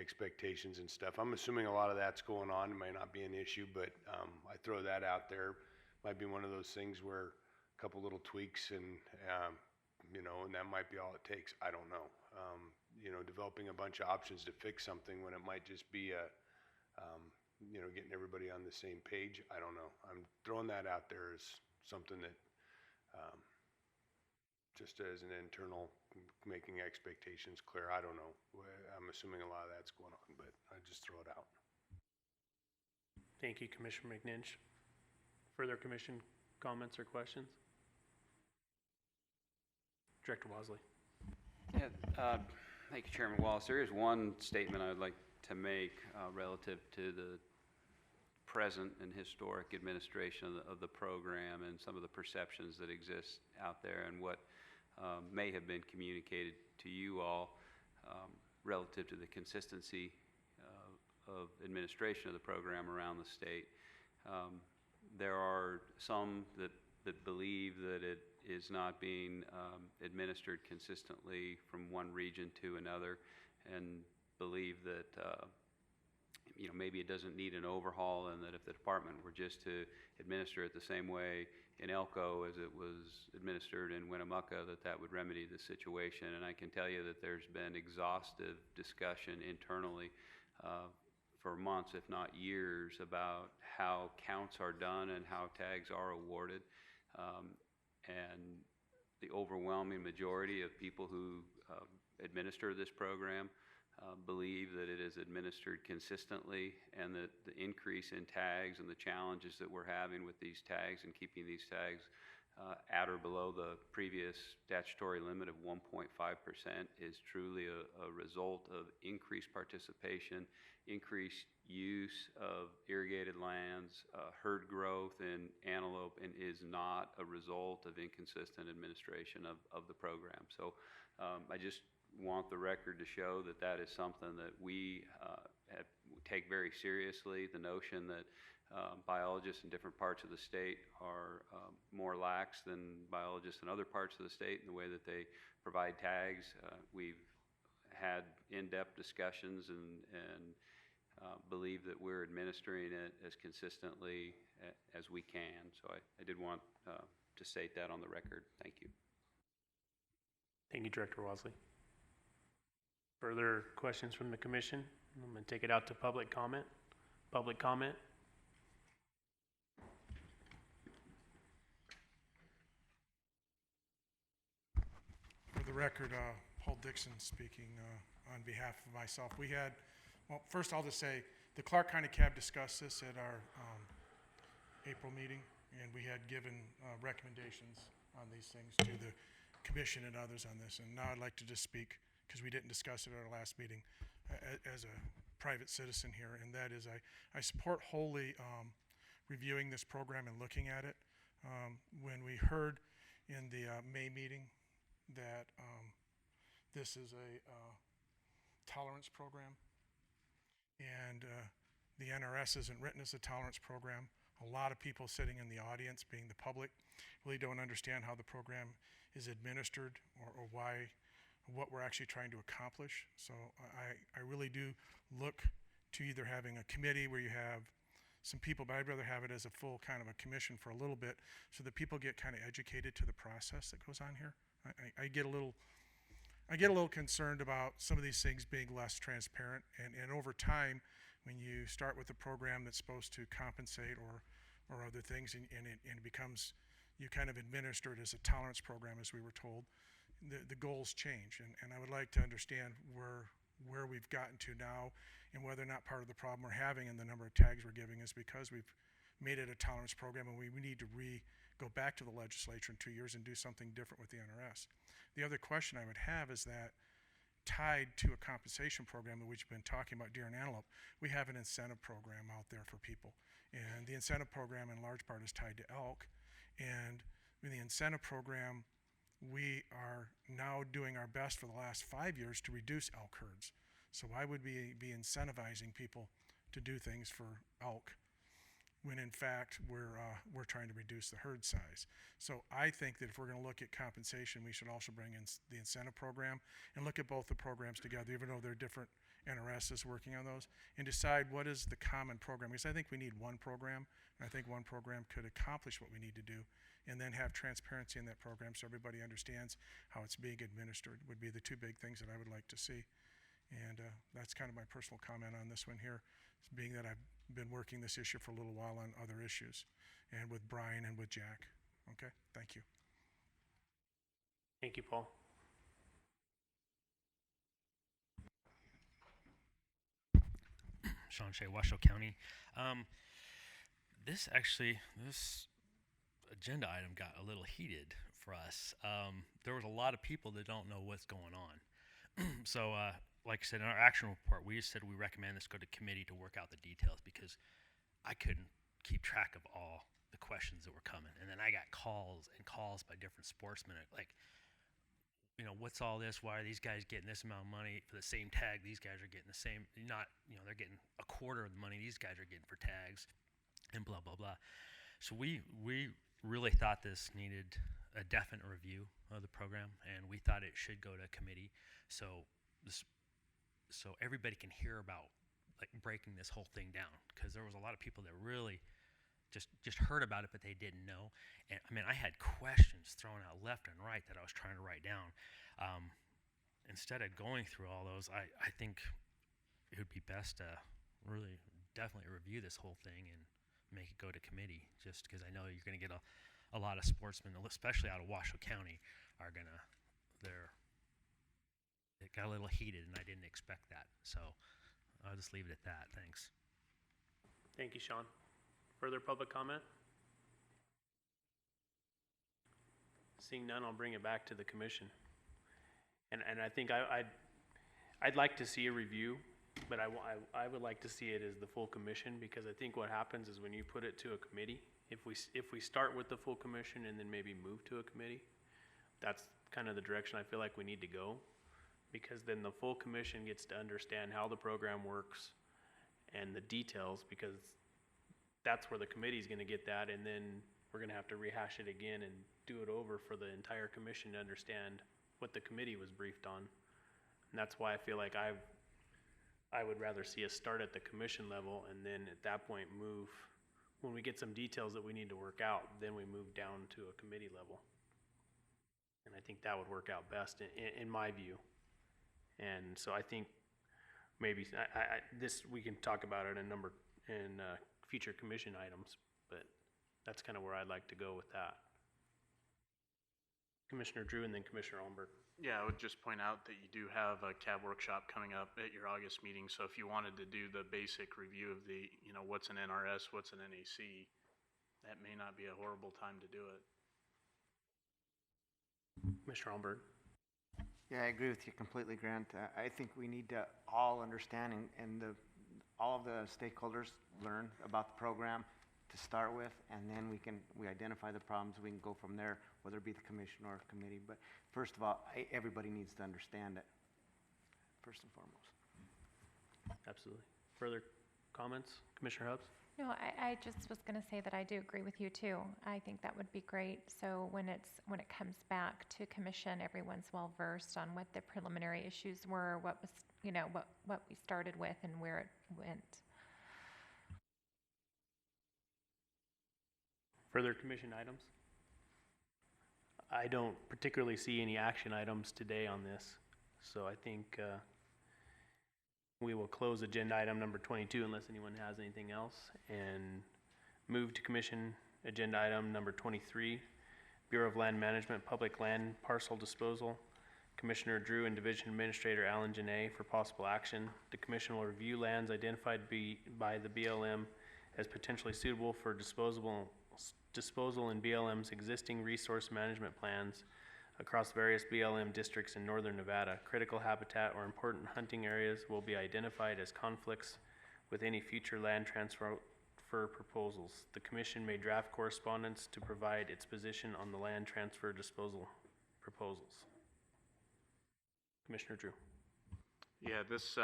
expectations and stuff. I'm assuming a lot of that's going on. It may not be an issue, but I throw that out there. Might be one of those things where a couple little tweaks and and that might be all it takes. I don't know. Developing a bunch of options to fix something when it might just be getting everybody on the same page. I don't know. I'm throwing that out there as something that just as an internal, making expectations clear. I don't know. I'm assuming a lot of that's going on, but I just throw it out.
Thank you, Commissioner McNinch. Further commission comments or questions? Director Wasley.
Yeah, thank you, Chairman Wallace. There is one statement I'd like to make relative to the present and historic administration of the program and some of the perceptions that exist out there and what may have been communicated to you all relative to the consistency of administration of the program around the state. There are some that believe that it is not being administered consistently from one region to another, and believe that maybe it doesn't need an overhaul, and that if the department were just to administer it the same way in Elko as it was administered in Winnemucca, that would remedy the situation. And I can tell you that there's been exhaustive discussion internally for months, if not years, about how counts are done and how tags are awarded. And the overwhelming majority of people who administer this program believe that it is administered consistently, and that the increase in tags and the challenges that we're having with these tags and keeping these tags at or below the previous statutory limit of 1.5% is truly a result of increased participation, increased use of irrigated lands, herd growth in antelope, and is not a result of inconsistent administration of the program. So I just want the record to show that is something that we take very seriously. The notion that biologists in different parts of the state are more lax than biologists in other parts of the state in the way that they provide tags. We've had in-depth discussions and believe that we're administering it as consistently as we can. So I did want to state that on the record. Thank you.
Thank you, Director Wasley. Further questions from the commission? I'm going to take it out to public comment. Public comment?
For the record, Paul Dixon speaking on behalf of myself. We had, well, first I'll just say, the Clark County CAB discussed this at our April meeting, and we had given recommendations on these things to the commission and others on this. And now I'd like to just speak, because we didn't discuss it at our last meeting, as a private citizen here, and that is I support wholly reviewing this program and looking at it. When we heard in the May meeting that this is a tolerance program, and the NRS isn't written as a tolerance program. A lot of people sitting in the audience, being the public, really don't understand how the program is administered or what we're actually trying to accomplish. So I really do look to either having a committee where you have some people, but I'd rather have it as a full kind of a commission for a little bit so that people get kind of educated to the process that goes on here. I get a little concerned about some of these things being less transparent, and over time, when you start with a program that's supposed to compensate or other things, and it becomes, you kind of administer it as a tolerance program, as we were told, the goals change, and I would like to understand where we've gotten to now, and whether or not part of the problem we're having in the number of tags we're giving is because we've made it a tolerance program, and we need to go back to the legislature in 2 years and do something different with the NRS. The other question I would have is that tied to a compensation program that we've been talking about deer and antelope. We have an incentive program out there for people. And the incentive program in large part is tied to elk. And in the incentive program, we are now doing our best for the last 5 years to reduce elk herds. So why would we be incentivizing people to do things for elk when in fact we're trying to reduce the herd size? So I think that if we're going to look at compensation, we should also bring in the incentive program and look at both the programs together, even though they're different NRSs working on those, and decide what is the common program. Because I think we need one program, and I think one program could accomplish what we need to do, and then have transparency in that program so everybody understands how it's being administered would be the two big things that I would like to see. And that's kind of my personal comment on this one here, being that I've been working this issue for a little while on other issues, and with Brian and with Jack. Okay, thank you.
Thank you, Paul.
Sean Shea, Washoe County. This agenda item got a little heated for us. There was a lot of people that don't know what's going on. So, like I said, in our action report, we just said we recommend this go to committee to work out the details because I couldn't keep track of all the questions that were coming. And then I got calls and calls by different sportsmen, like, you know, what's all this? Why are these guys getting this amount of money for the same tag? These guys are getting the same, they're getting a quarter of the money these guys are getting for tags, and blah, blah, blah. So we really thought this needed a definite review of the program, and we thought it should go to committee. So everybody can hear about, like, breaking this whole thing down, because there was a lot of people that really just heard about it, but they didn't know. And I mean, I had questions thrown out left and right that I was trying to write down. Instead of going through all those, I think it would be best to really definitely review this whole thing and make it go to committee, just because I know you're going to get a lot of sportsmen, especially out of Washoe County, it got a little heated, and I didn't expect that. So I'll just leave it at that. Thanks.
Thank you, Sean. Further public comment? Seeing none, I'll bring it back to the commission. And I think I'd like to see a review, but I would like to see it as the full commission, because I think what happens is when you put it to a committee, if we start with the full commission and then maybe move to a committee, that's kind of the direction I feel like we need to go, because then the full commission gets to understand how the program works and the details, because that's where the committee's going to get that, and then we're going to have to rehash it again and do it over for the entire commission to understand what the committee was briefed on. And that's why I feel like I would rather see us start at the commission level, and then at that point move, when we get some details that we need to work out, then we move down to a committee level. And I think that would work out best in my view. And so I think maybe we can talk about it in future commission items, but that's kind of where I'd like to go with that. Commissioner Drew and then Commissioner Olmberg.
Yeah, I would just point out that you do have a CAB workshop coming up at your August meeting, so if you wanted to do the basic review of the, what's an NRS, what's an NAC, that may not be a horrible time to do it.
Commissioner Olmberg.
Yeah, I agree with you completely, Grant. I think we need to all understand and all of the stakeholders learn about the program to start with, and then we identify the problems. We can go from there, whether it be the commission or committee. But first of all, everybody needs to understand it, first and foremost.
Absolutely. Further comments? Commissioner Hubbs?
No, I just was going to say that I do agree with you too. I think that would be great. So when it comes back to commission, everyone's well versed on what the preliminary issues were, what was, what we started with and where it went.
Further commission items? I don't particularly see any action items today on this, so I think we will close agenda item number 22 unless anyone has anything else, and move to commission agenda item number 23, Bureau of Land Management Public Land Parcel Disposal. Commissioner Drew and Division Administrator Alan Janae for possible action. The commission will review lands identified by the BLM as potentially suitable for disposal in BLM's existing resource management plans, across various BLM districts in northern Nevada. Critical habitat or important hunting areas will be identified as conflicts with any future land transfer proposals. The commission may draft correspondence to provide its position on the land transfer disposal proposals. Commissioner Drew.
Yeah, this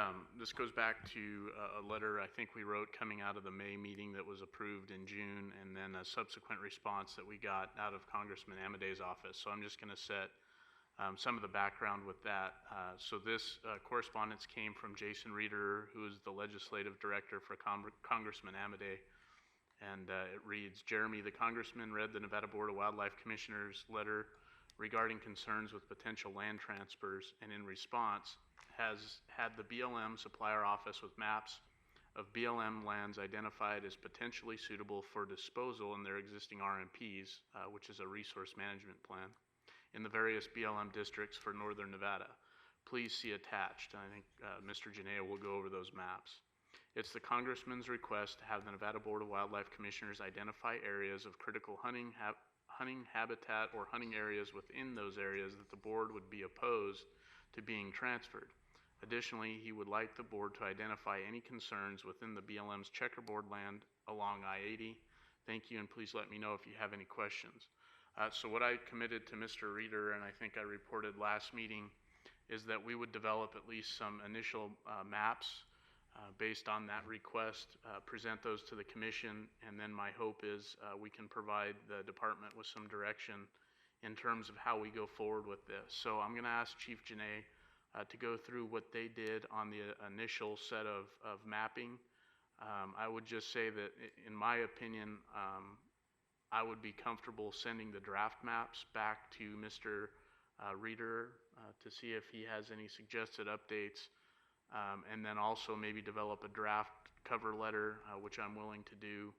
goes back to a letter I think we wrote coming out of the May meeting that was approved in June, and then a subsequent response that we got out of Congressman Amadei's office. So I'm just going to set some of the background with that. So this correspondence came from Jason Reeder, who is the legislative director for Congressman Amadei. And it reads, Jeremy, the congressman read the Nevada Board of Wildlife Commissioners' letter regarding concerns with potential land transfers, and in response has had the BLM supply our office with maps of BLM lands identified as potentially suitable for disposal in their existing RMPs, which is a resource management plan, in the various BLM districts for northern Nevada. Please see attached. I think Mr. Janea will go over those maps. It's the congressman's request to have the Nevada Board of Wildlife Commissioners identify areas of critical hunting habitat or hunting areas within those areas that the board would be opposed to being transferred. Additionally, he would like the board to identify any concerns within the BLM's checkerboard land along I-80. Thank you, and please let me know if you have any questions. So what I committed to Mr. Reeder, and I think I reported last meeting, is that we would develop at least some initial maps based on that request, present those to the commission, and then my hope is we can provide the department with some direction in terms of how we go forward with this. So I'm going to ask Chief Janea to go through what they did on the initial set of mapping. I would just say that in my opinion, I would be comfortable sending the draft maps back to Mr. Reeder to see if he has any suggested updates. And then also maybe develop a draft cover letter, which I'm willing to do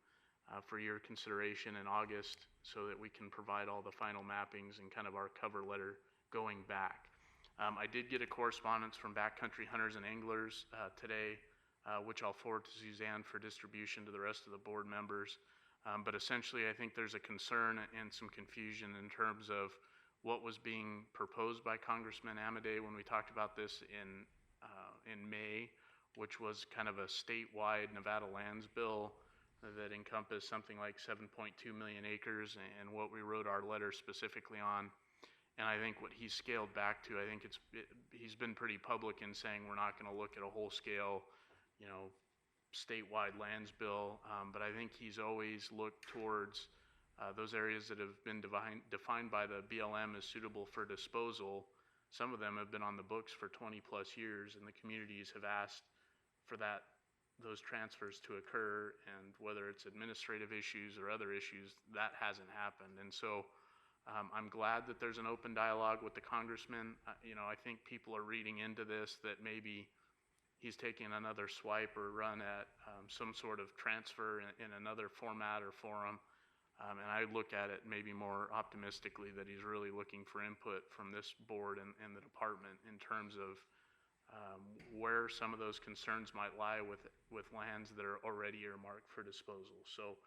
for your consideration in August, so that we can provide all the final mappings and kind of our cover letter going back. I did get a correspondence from Backcountry Hunters and Anglers today, which I'll forward to Suzanne for distribution to the rest of the board members. But essentially, I think there's a concern and some confusion in terms of what was being proposed by Congressman Amadei when we talked about this in May, which was kind of a statewide Nevada lands bill that encompassed something like 7.2 million acres, and what we wrote our letter specifically on. And I think what he's scaled back to, I think he's been pretty public in saying we're not going to look at a whole scale, statewide lands bill, but I think he's always looked towards those areas that have been defined by the BLM as suitable for disposal. Some of them have been on the books for 20 plus years, and the communities have asked for those transfers to occur, and whether it's administrative issues or other issues, that hasn't happened. And so I'm glad that there's an open dialogue with the congressman. I think people are reading into this that maybe he's taking another swipe or run at some sort of transfer in another format or forum. And I look at it maybe more optimistically that he's really looking for input from this board and the department in terms of where some of those concerns might lie with lands that are already earmarked for disposal. So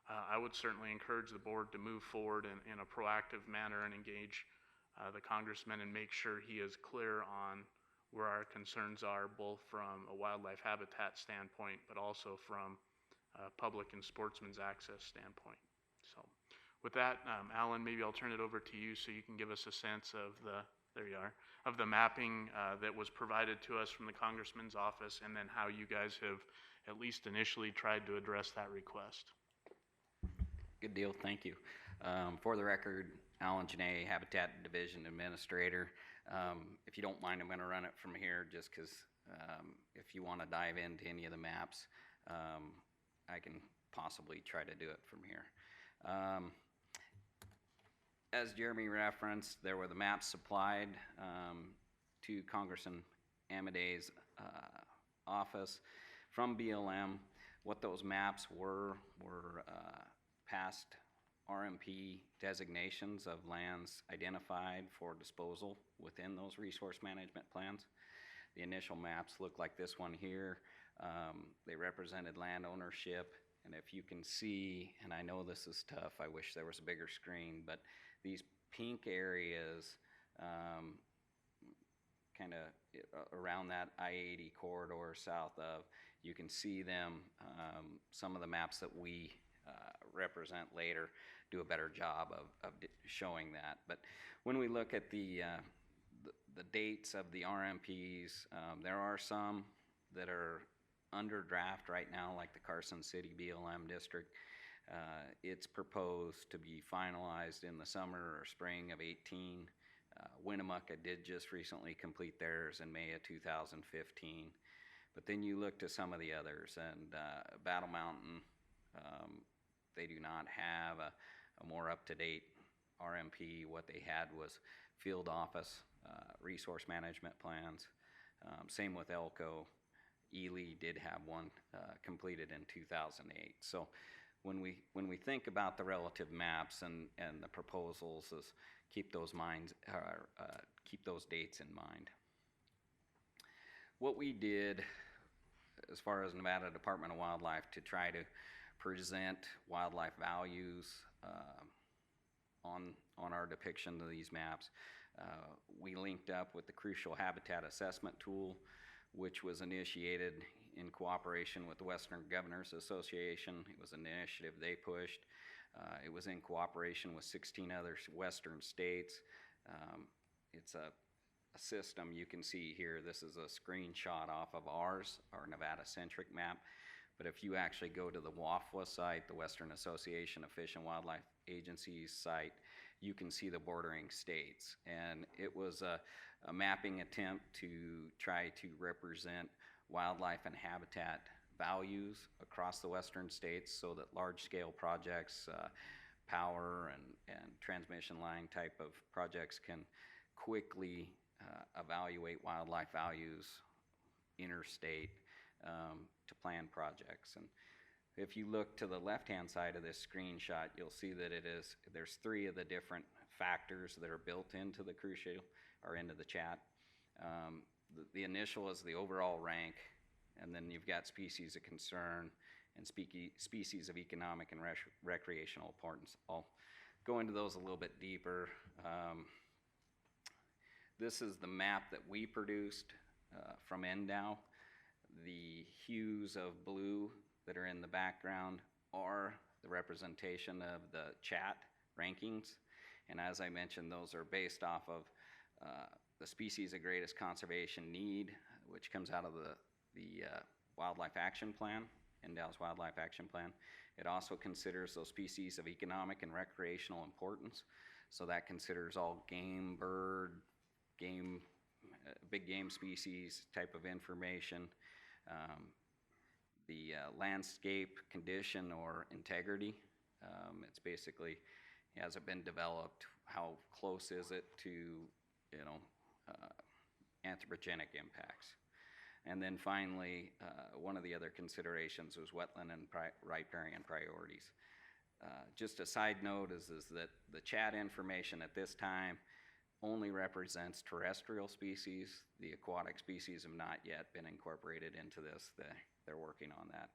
I would certainly encourage the board to move forward in a proactive manner and engage the congressman and make sure he is clear on where our concerns are, both from a wildlife habitat standpoint, but also from a public and sportsman's access standpoint. So with that, Alan, maybe I'll turn it over to you so you can give us a sense of the mapping that was provided to us from the congressman's office, and then how you guys have at least initially tried to address that request.
Good deal, thank you. For the record, Alan Janea, Habitat Division Administrator. If you don't mind, I'm going to run it from here just because if you want to dive into any of the maps, I can possibly try to do it from here. As Jeremy referenced, there were the maps supplied to Congressman Amadei's office from BLM. What those maps were past RMP designations of lands identified for disposal within those resource management plans. The initial maps look like this one here. They represented land ownership, and if you can see, and I know this is tough, I wish there was a bigger screen, but these pink areas kind of around that I-80 corridor south of. You can see them, some of the maps that we represent later do a better job of showing that. But when we look at the dates of the RMPs, there are some that are under draft right now, like the Carson City BLM district. It's proposed to be finalized in the summer or spring of 18. Winnemucca did just recently complete theirs in May of 2015. But then you look to some of the others, and Battle Mountain, they do not have a more up-to-date RMP. What they had was field office, resource management plans. Same with Elko. Ely did have one completed in 2008. So when we think about the relative maps and the proposals, is keep those dates in mind. What we did as far as Nevada Department of Wildlife to try to present wildlife values on our depiction of these maps, we linked up with the Crucial Habitat Assessment Tool, which was initiated in cooperation with the Western Governors Association. It was an initiative they pushed. It was in cooperation with 16 other western states. It's a system you can see here. This is a screenshot off of our Nevada-centric map. But if you actually go to the WAFWA site, the Western Association of Fish and Wildlife Agencies site, you can see the bordering states. And it was a mapping attempt to try to represent wildlife and habitat values across the western states so that large-scale projects, power and transmission line type of projects can quickly evaluate wildlife values interstate to plan projects. And if you look to the left-hand side of this screenshot, you'll see that there's three of the different factors that are built into the crucial or into the chat. The initial is the overall rank, and then you've got species of concern and species of economic and recreational importance. I'll go into those a little bit deeper. This is the map that we produced from NDOW. The hues of blue that are in the background are the representation of the chat rankings. And as I mentioned, those are based off of the species of greatest conservation need, which comes out of the Wildlife Action Plan, NDOW's Wildlife Action Plan. It also considers those species of economic and recreational importance. So that considers all game, bird, big game species type of information. The landscape condition or integrity. It's basically, has it been developed? How close is it to, anthropogenic impacts? And then finally, one of the other considerations was wetland and riparian priorities. Just a side note is that the chat information at this time only represents terrestrial species. The aquatic species have not yet been incorporated into this. They're working on that.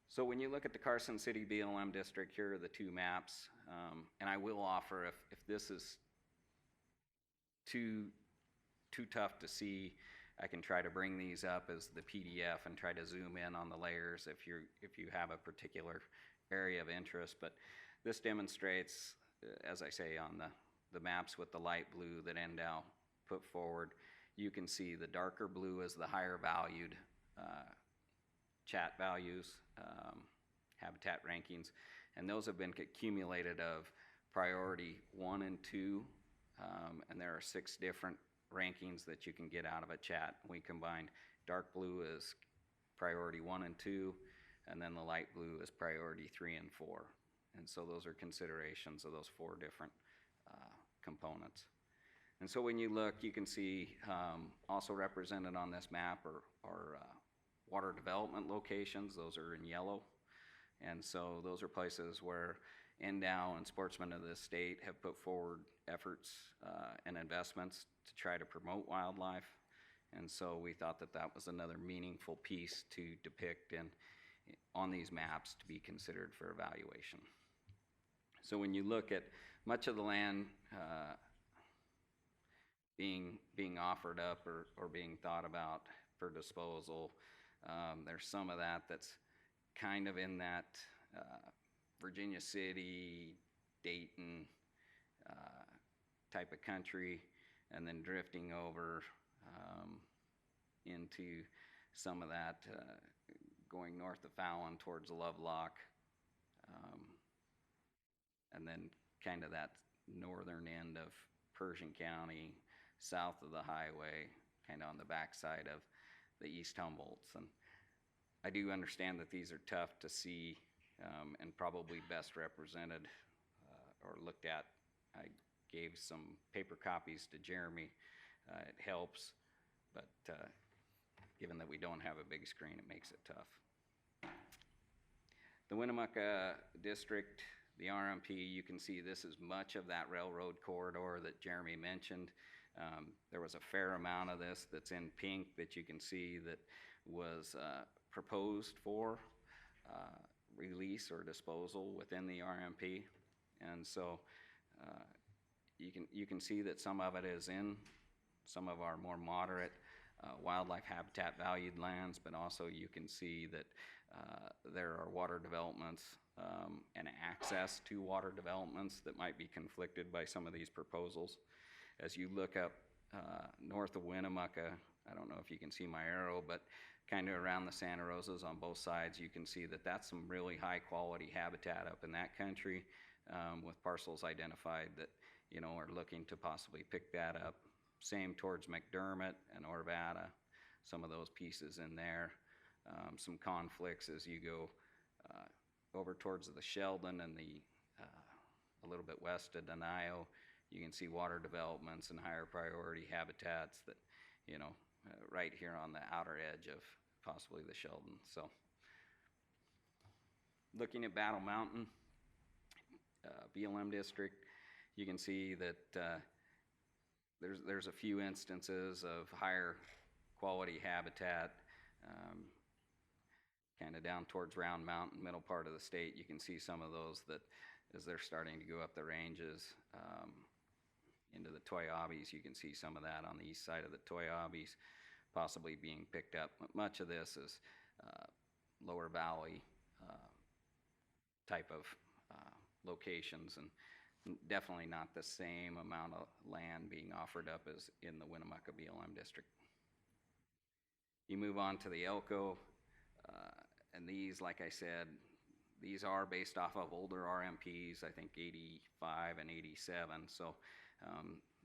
So when you look at the Carson City BLM district, here are the two maps. And I will offer, if this is too tough to see, I can try to bring these up as the PDF and try to zoom in on the layers if you have a particular area of interest. But this demonstrates, as I say, on the maps with the light blue that NDOW put forward, you can see the darker blue is the higher valued chat values, habitat rankings, and those have been accumulated of priority 1 and 2, and there are 6 different rankings that you can get out of a chat. We combined dark blue is priority 1 and 2, and then the light blue is priority 3 and 4. And so those are considerations of those 4 different components. And so when you look, you can see also represented on this map are water development locations. Those are in yellow. And so those are places where NDOW and sportsmen of the state have put forward efforts and investments to try to promote wildlife. And so we thought that was another meaningful piece to depict on these maps to be considered for evaluation. So when you look at much of the land being offered up or being thought about for disposal. There's some of that that's kind of in that Virginia City, Dayton type of country, and then drifting over into some of that going north of Fallon towards Lovelock, and then kind of that northern end of Pershing County, south of the highway, kind of on the backside of the East Humboldts. And I do understand that these are tough to see and probably best represented or looked at. I gave some paper copies to Jeremy. It helps, but given that we don't have a big screen, it makes it tough. The Winnemucca District, the RMP, you can see this is much of that railroad corridor that Jeremy mentioned. There was a fair amount of this that's in pink that you can see that was proposed for release or disposal within the RMP. And so you can see that some of it is in some of our more moderate wildlife habitat valued lands, but also you can see that there are water developments and access to water developments that might be conflicted by some of these proposals. As you look up north of Winnemucca, I don't know if you can see my arrow, but kind of around the Santa Rosas on both sides, you can see that that's some really high quality habitat up in that country with parcels identified that, you know, are looking to possibly pick that up. Same towards McDermott and Orvada, some of those pieces in there. Some conflicts as you go over towards the Sheldon and a little bit west of Denio. You can see water developments and higher priority habitats that, you know, right here on the outer edge of possibly the Sheldon. So looking at Battle Mountain, BLM district, you can see that there's a few instances of higher quality habitat, kind of down towards Round Mountain, middle part of the state. You can see some of those that as they're starting to go up the ranges into the Toyabis, you can see some of that on the east side of the Toyabis possibly being picked up. But much of this is lower valley type of locations, and definitely not the same amount of land being offered up as in the Winnemucca BLM district. You move on to the Elko, and these, like I said, these are based off of older RMPs, I think 85 and 87, so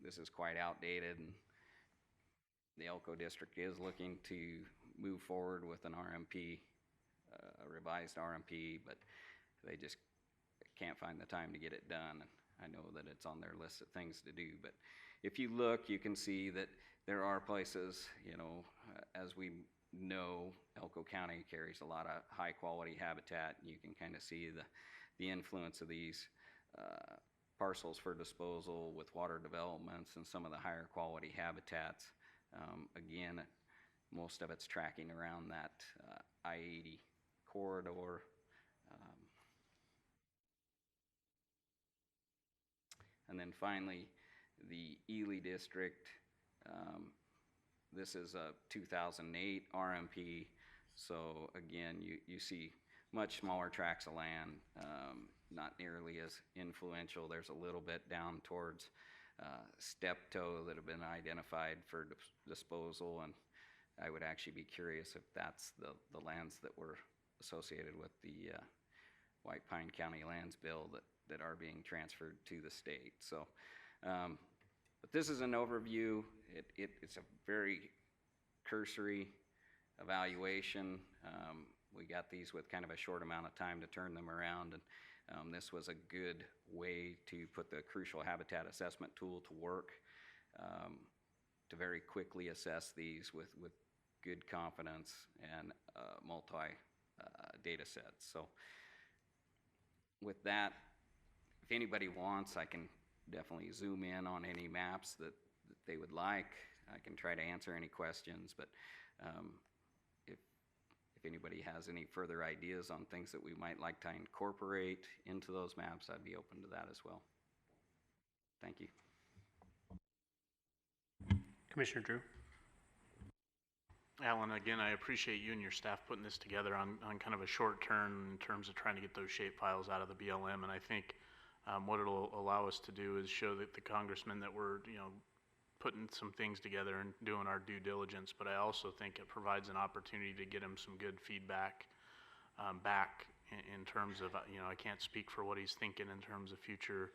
this is quite outdated, and the Elko district is looking to move forward with an RMP, a revised RMP, but they just can't find the time to get it done. I know that it's on their list of things to do, but if you look, you can see that there are places, you know, as we know, Elko County carries a lot of high quality habitat. You can kind of see the influence of these parcels for disposal with water developments and some of the higher quality habitats. Again, most of it's tracking around that I-80 corridor. And then finally, the Ely district. This is a 2008 RMP, so again, you see much smaller tracts of land, not nearly as influential. There's a little bit down towards Steptoe that have been identified for disposal, and I would actually be curious if that's the lands that were associated with the White Pine County Lands Bill that are being transferred to the state. So, but this is an overview. It's a very cursory evaluation. We got these with kind of a short amount of time to turn them around, and this was a good way to put the crucial habitat assessment tool to work to very quickly assess these with good confidence and multi data sets. So with that, if anybody wants, I can definitely zoom in on any maps that they would like. I can try to answer any questions, but if anybody has any further ideas on things that we might like to incorporate into those maps, I'd be open to that as well. Thank you.
Commissioner Drew?
Alan, again, I appreciate you and your staff putting this together on kind of a short term in terms of trying to get those shape files out of the BLM. And I think what it'll allow us to do is show that the congressmen that we're, putting some things together and doing our due diligence. But I also think it provides an opportunity to get him some good feedback back in terms of, I can't speak for what he's thinking in terms of future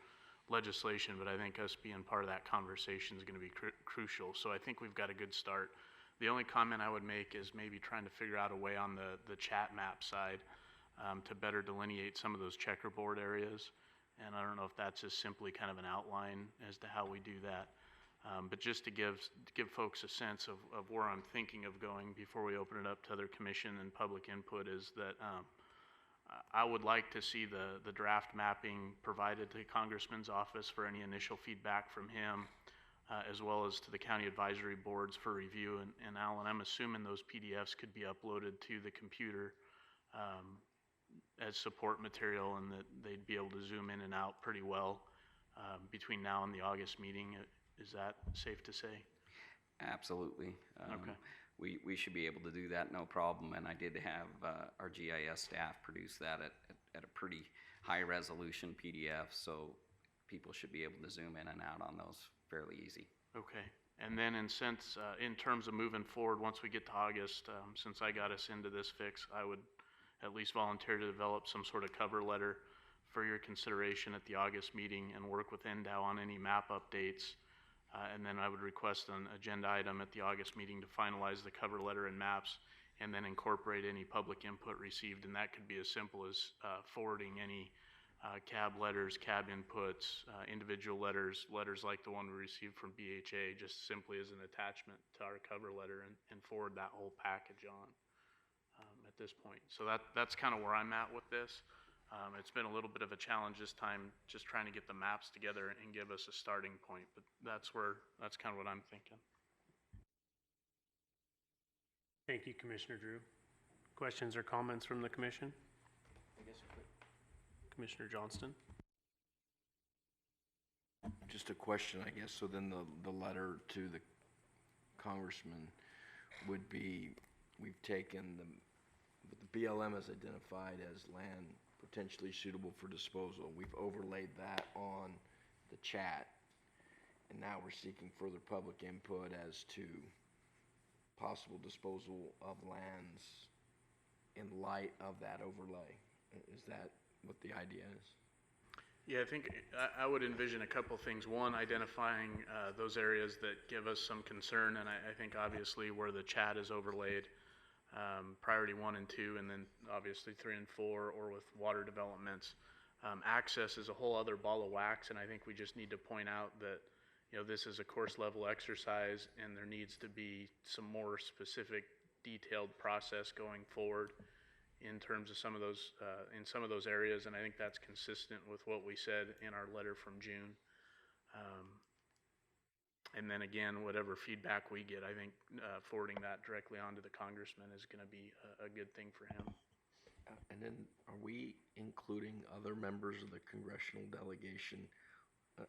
legislation, but I think us being part of that conversation is going to be crucial. So I think we've got a good start. The only comment I would make is maybe trying to figure out a way on the chat map side to better delineate some of those checkerboard areas. And I don't know if that's just simply kind of an outline as to how we do that. But just to give folks a sense of where I'm thinking of going before we open it up to other commission and public input is that I would like to see the draft mapping provided to the Congressman's office for any initial feedback from him, as well as to the county advisory boards for review. And Alan, I'm assuming those PDFs could be uploaded to the computer as support material, and that they'd be able to zoom in and out pretty well between now and the August meeting. Is that safe to say?
Absolutely.
Okay.
We should be able to do that, no problem. And I did have our GIS staff produce that at a pretty high resolution PDF, so people should be able to zoom in and out on those fairly easy.
Okay. And then in terms of moving forward, once we get to August, since I got us into this fix, I would at least volunteer to develop some sort of cover letter for your consideration at the August meeting and work with NDOW on any map updates. And then I would request an agenda item at the August meeting to finalize the cover letter and maps, and then incorporate any public input received. And that could be as simple as forwarding any CAB letters, CAB inputs, individual letters like the one we received from BHA, just simply as an attachment to our cover letter, and forward that whole package on at this point. So that's kind of where I'm at with this. It's been a little bit of a challenge this time, just trying to get the maps together and give us a starting point, but that's kind of what I'm thinking.
Thank you, Commissioner Drew. Questions or comments from the commission? Commissioner Johnston?
Just a question, I guess. So then the letter to the congressman would be, we've taken what the BLM has identified as land potentially suitable for disposal. We've overlaid that on the chat, and now we're seeking further public input as to possible disposal of lands in light of that overlay. Is that what the idea is?
Yeah, I think I would envision a couple things. One, identifying those areas that give us some concern, and I think obviously where the chat is overlaid, priority 1 and 2, and then obviously 3 and 4, or with water developments. Access is a whole other ball of wax, and I think we just need to point out that this is a course level exercise, and there needs to be some more specific, detailed process going forward in terms of some of those areas, and I think that's consistent with what we said in our letter from June. And then again, whatever feedback we get, I think forwarding that directly onto the congressman is going to be a good thing for him.
And then are we including other members of the congressional delegation?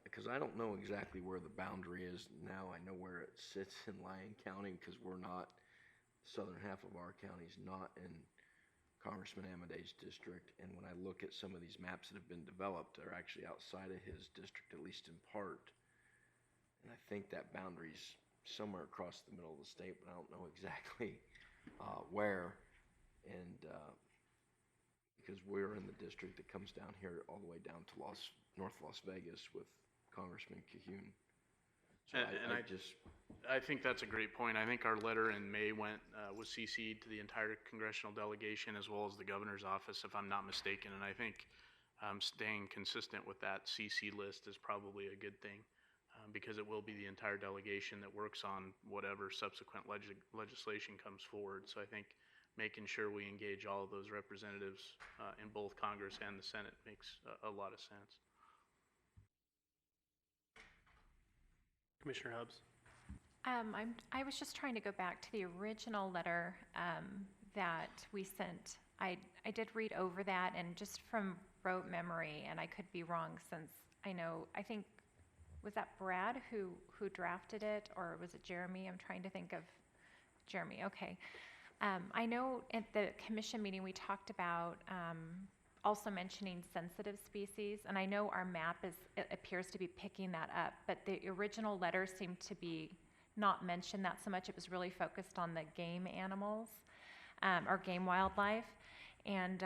Because I don't know exactly where the boundary is now. I know where it sits in Lyon County, because we're not, southern half of our county is not in Congressman Amadei's district. And when I look at some of these maps that have been developed, they're actually outside of his district, at least in part. And I think that boundary's somewhere across the middle of the state, but I don't know exactly where. And because we're in the district that comes down here all the way down to North Las Vegas with Congressman Cahoon. So
I think that's a great point. I think our letter in May was CC'd to the entire congressional delegation as well as the governor's office, if I'm not mistaken. And I think staying consistent with that CC list is probably a good thing. Because it will be the entire delegation that works on whatever subsequent legislation comes forward. So I think making sure we engage all of those representatives in both Congress and the Senate makes a lot of sense.
Commissioner Hubbs?
I was just trying to go back to the original letter that we sent. I did read over that, and just from rote memory, and I could be wrong since I think was that Brad who drafted it, or was it Jeremy? I'm trying to think of Jeremy, okay. I know at the commission meeting, we talked about also mentioning sensitive species, and I know our map it appears to be picking that up, but the original letter seemed to be not mention that so much. It was really focused on the game animals, or game wildlife. And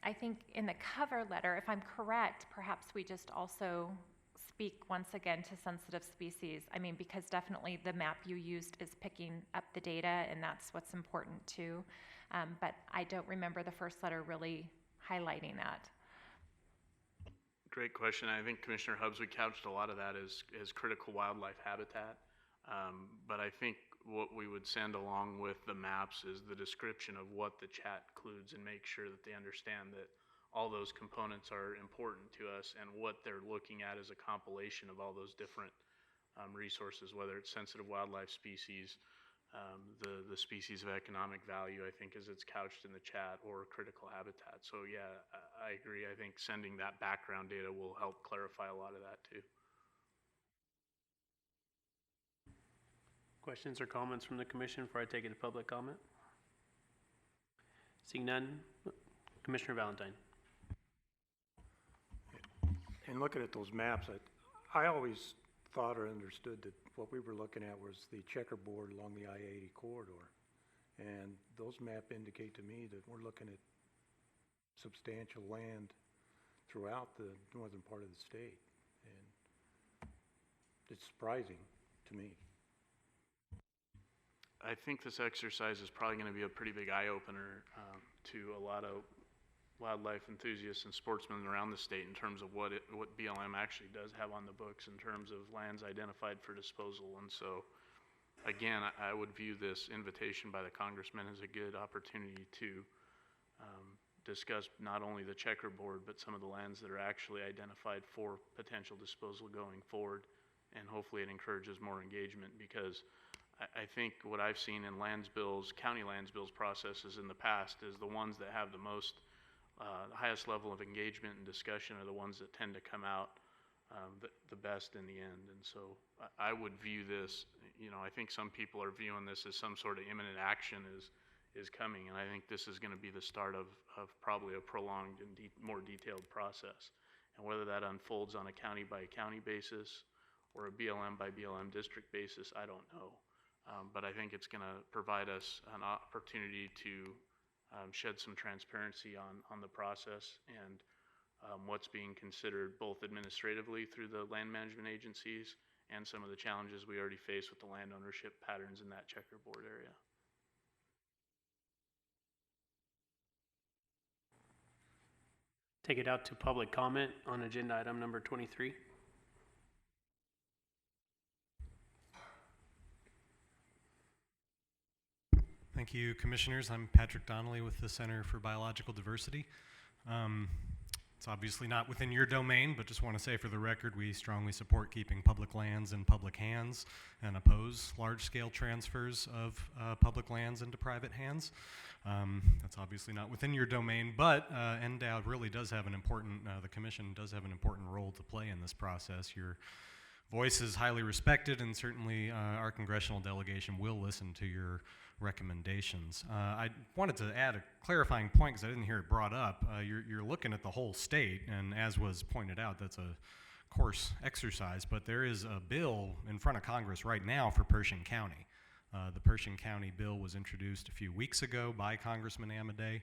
I think in the cover letter, if I'm correct, perhaps we just also speak once again to sensitive species. I mean, because definitely the map you used is picking up the data, and that's what's important too. But I don't remember the first letter really highlighting that.
Great question. I think Commissioner Hubbs, we couched a lot of that as critical wildlife habitat. But I think what we would send along with the maps is the description of what the chat includes, and make sure that they understand that all those components are important to us, and what they're looking at is a compilation of all those different resources, whether it's sensitive wildlife species, the species of economic value, I think, as it's couched in the chat, or critical habitat. So yeah, I agree. I think sending that background data will help clarify a lot of that too.
Questions or comments from the commission before I take it to public comment? Seeing none, Commissioner Valentine.
In looking at those maps, I always thought or understood that what we were looking at was the checkerboard along the I-80 corridor. And those maps indicate to me that we're looking at substantial land throughout the northern part of the state. And it's surprising to me.
I think this exercise is probably going to be a pretty big eye-opener to a lot of wildlife enthusiasts and sportsmen around the state in terms of what BLM actually does have on the books in terms of lands identified for disposal. And so, again, I would view this invitation by the congressman as a good opportunity to discuss not only the checkerboard, but some of the lands that are actually identified for potential disposal going forward. And hopefully it encourages more engagement, because I think what I've seen in lands bills, county lands bills processes in the past, is the ones that have the most, the highest level of engagement and discussion are the ones that tend to come out the best in the end. And so I would view this, I think some people are viewing this as some sort of imminent action is coming, and I think this is going to be the start of probably a prolonged and more detailed process. And whether that unfolds on a county by county basis or a BLM by BLM district basis, I don't know. But I think it's going to provide us an opportunity to shed some transparency on the process and what's being considered both administratively through the land management agencies and some of the challenges we already face with the land ownership patterns in that checkerboard area.
Take it out to public comment on agenda item number 23.
Thank you, Commissioners. I'm Patrick Donnelly with the Center for Biological Diversity. It's obviously not within your domain, but just want to say for the record, we strongly support keeping public lands in public hands and oppose large-scale transfers of public lands into private hands. That's obviously not within your domain, but NDOW really does have an important, the Commission does have an important role to play in this process. Your voice is highly respected, and certainly our congressional delegation will listen to your recommendations. I wanted to add a clarifying point because I didn't hear it brought up. You're looking at the whole state, and as was pointed out, that's a coarse exercise, but there is a bill in front of Congress right now for Pershing County. The Pershing County bill was introduced a few weeks ago by Congressman Amadei.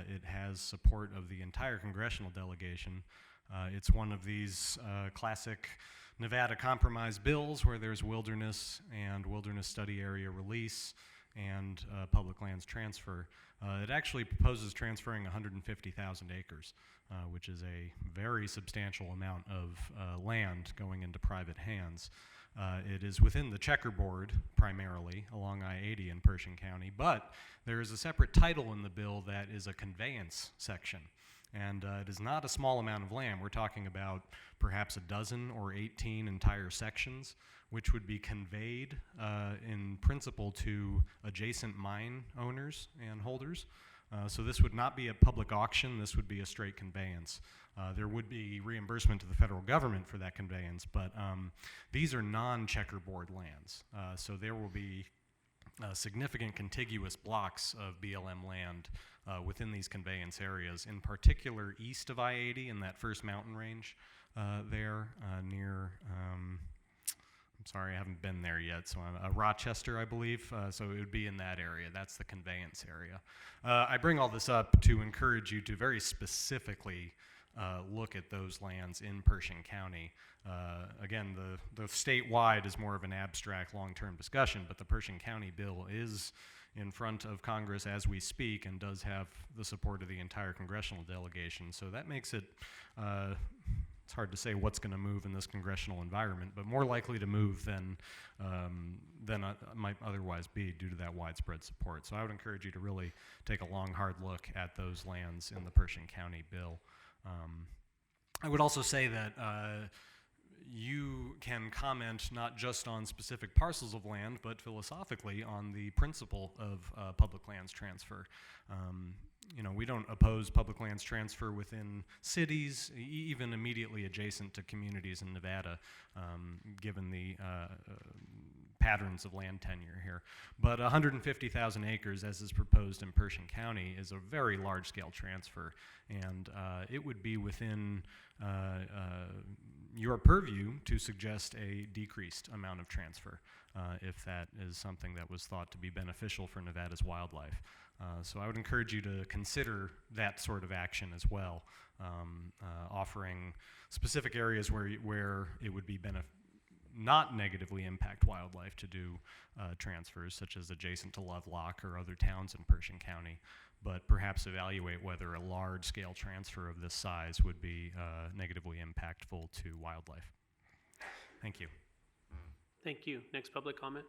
It has support of the entire congressional delegation. It's one of these classic Nevada compromise bills where there's wilderness and wilderness study area release and public lands transfer. It actually proposes transferring 150,000 acres, which is a very substantial amount of land going into private hands. It is within the checkerboard, primarily, along I-80 in Pershing County, but there is a separate title in the bill that is a conveyance section. And it is not a small amount of land. We're talking about perhaps a dozen or 18 entire sections, which would be conveyed in principle to adjacent mine owners and holders. So this would not be a public auction, this would be a straight conveyance. There would be reimbursement to the federal government for that conveyance, but these are non-checkerboard lands. So there will be significant contiguous blocks of BLM land within these conveyance areas, in particular east of I-80 in that first mountain range there near, I'm sorry, I haven't been there yet, so Rochester, I believe, so it would be in that area. That's the conveyance area. I bring all this up to encourage you to very specifically look at those lands in Pershing County. Again, the statewide is more of an abstract long-term discussion, but the Pershing County bill is in front of Congress as we speak and does have the support of the entire congressional delegation. So that makes it, it's hard to say what's going to move in this congressional environment, but more likely to move than might otherwise be due to that widespread support. So I would encourage you to really take a long, hard look at those lands in the Pershing County bill. I would also say that you can comment not just on specific parcels of land, but philosophically on the principle of public lands transfer. You know, we don't oppose public lands transfer within cities, even immediately adjacent to communities in Nevada, given the patterns of land tenure here. But 150,000 acres, as is proposed in Pershing County, is a very large-scale transfer, and it would be within your purview to suggest a decreased amount of transfer if that is something that was thought to be beneficial for Nevada's wildlife. So I would encourage you to consider that sort of action as well, offering specific areas where it would be not negatively impact wildlife to do transfers, such as adjacent to Lovelock or other towns in Pershing County, but perhaps evaluate whether a large-scale transfer of this size would be negatively impactful to wildlife. Thank you.
Thank you. Next public comment?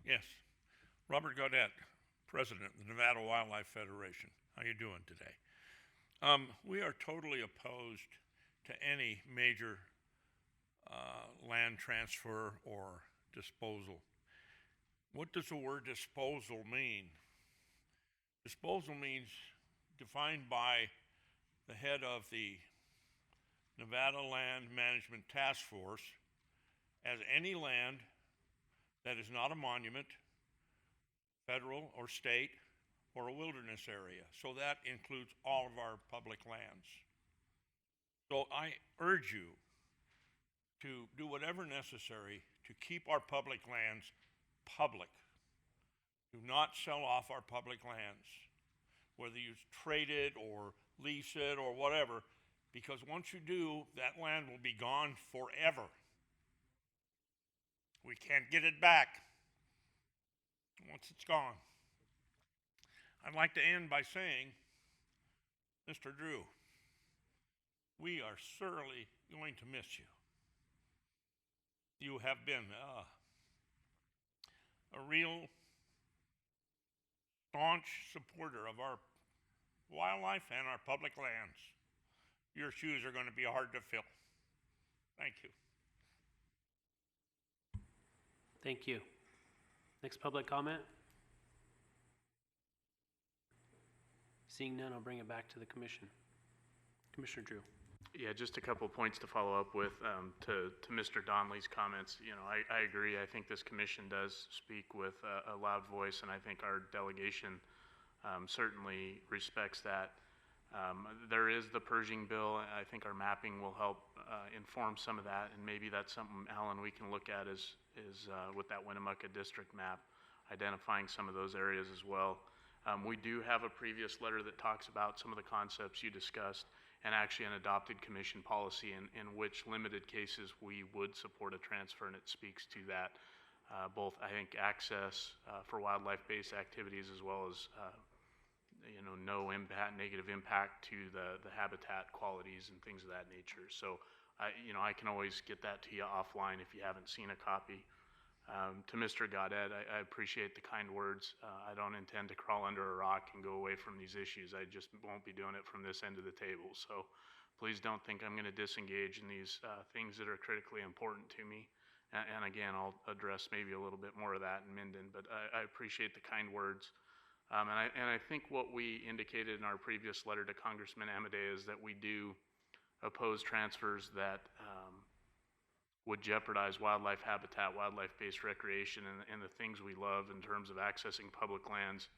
Yes. Robert Gaudette, President of the Nevada Wildlife Federation. How you doing today? We are totally opposed to any major land transfer or disposal. What does the word disposal mean? Disposal means defined by the head of the Nevada Land Management Task Force as any land that is not a monument, federal or state, or a wilderness area. So that includes all of our public lands. So I urge you to do whatever necessary to keep our public lands public. Do not sell off our public lands, whether you trade it or lease it or whatever, because once you do, that land will be gone forever. We can't get it back once it's gone. I'd like to end by saying, Mr. Drew, we are surely going to miss you. You have been a real staunch supporter of our wildlife and our public lands. Your shoes are going to be hard to fill. Thank you.
Thank you. Next public comment? Seeing none, I'll bring it back to the commission. Commissioner Drew.
Yeah, just a couple of points to follow up with to Mr. Donnelly's comments. You know, I agree. I think this commission does speak with a loud voice, and I think our delegation certainly respects that. There is the Pershing bill. I think our mapping will help inform some of that, and maybe that's something, Alan, we can look at is with that Winnemucca district map, identifying some of those areas as well. We do have a previous letter that talks about some of the concepts you discussed, and actually an adopted commission policy in which limited cases we would support a transfer, and it speaks to that. Both, I think, access for wildlife-based activities as well as no impact, negative impact to the habitat qualities and things of that nature. So, I can always get that to you offline if you haven't seen a copy. To Mr. Gaudette, I appreciate the kind words. I don't intend to crawl under a rock and go away from these issues. I just won't be doing it from this end of the table. So please don't think I'm going to disengage in these things that are critically important to me. And again, I'll address maybe a little bit more of that in Minden, but I appreciate the kind words. And I think what we indicated in our previous letter to Congressman Amade is that we do oppose transfers that would jeopardize wildlife habitat, wildlife-based recreation, and the things we love in terms of accessing public lands.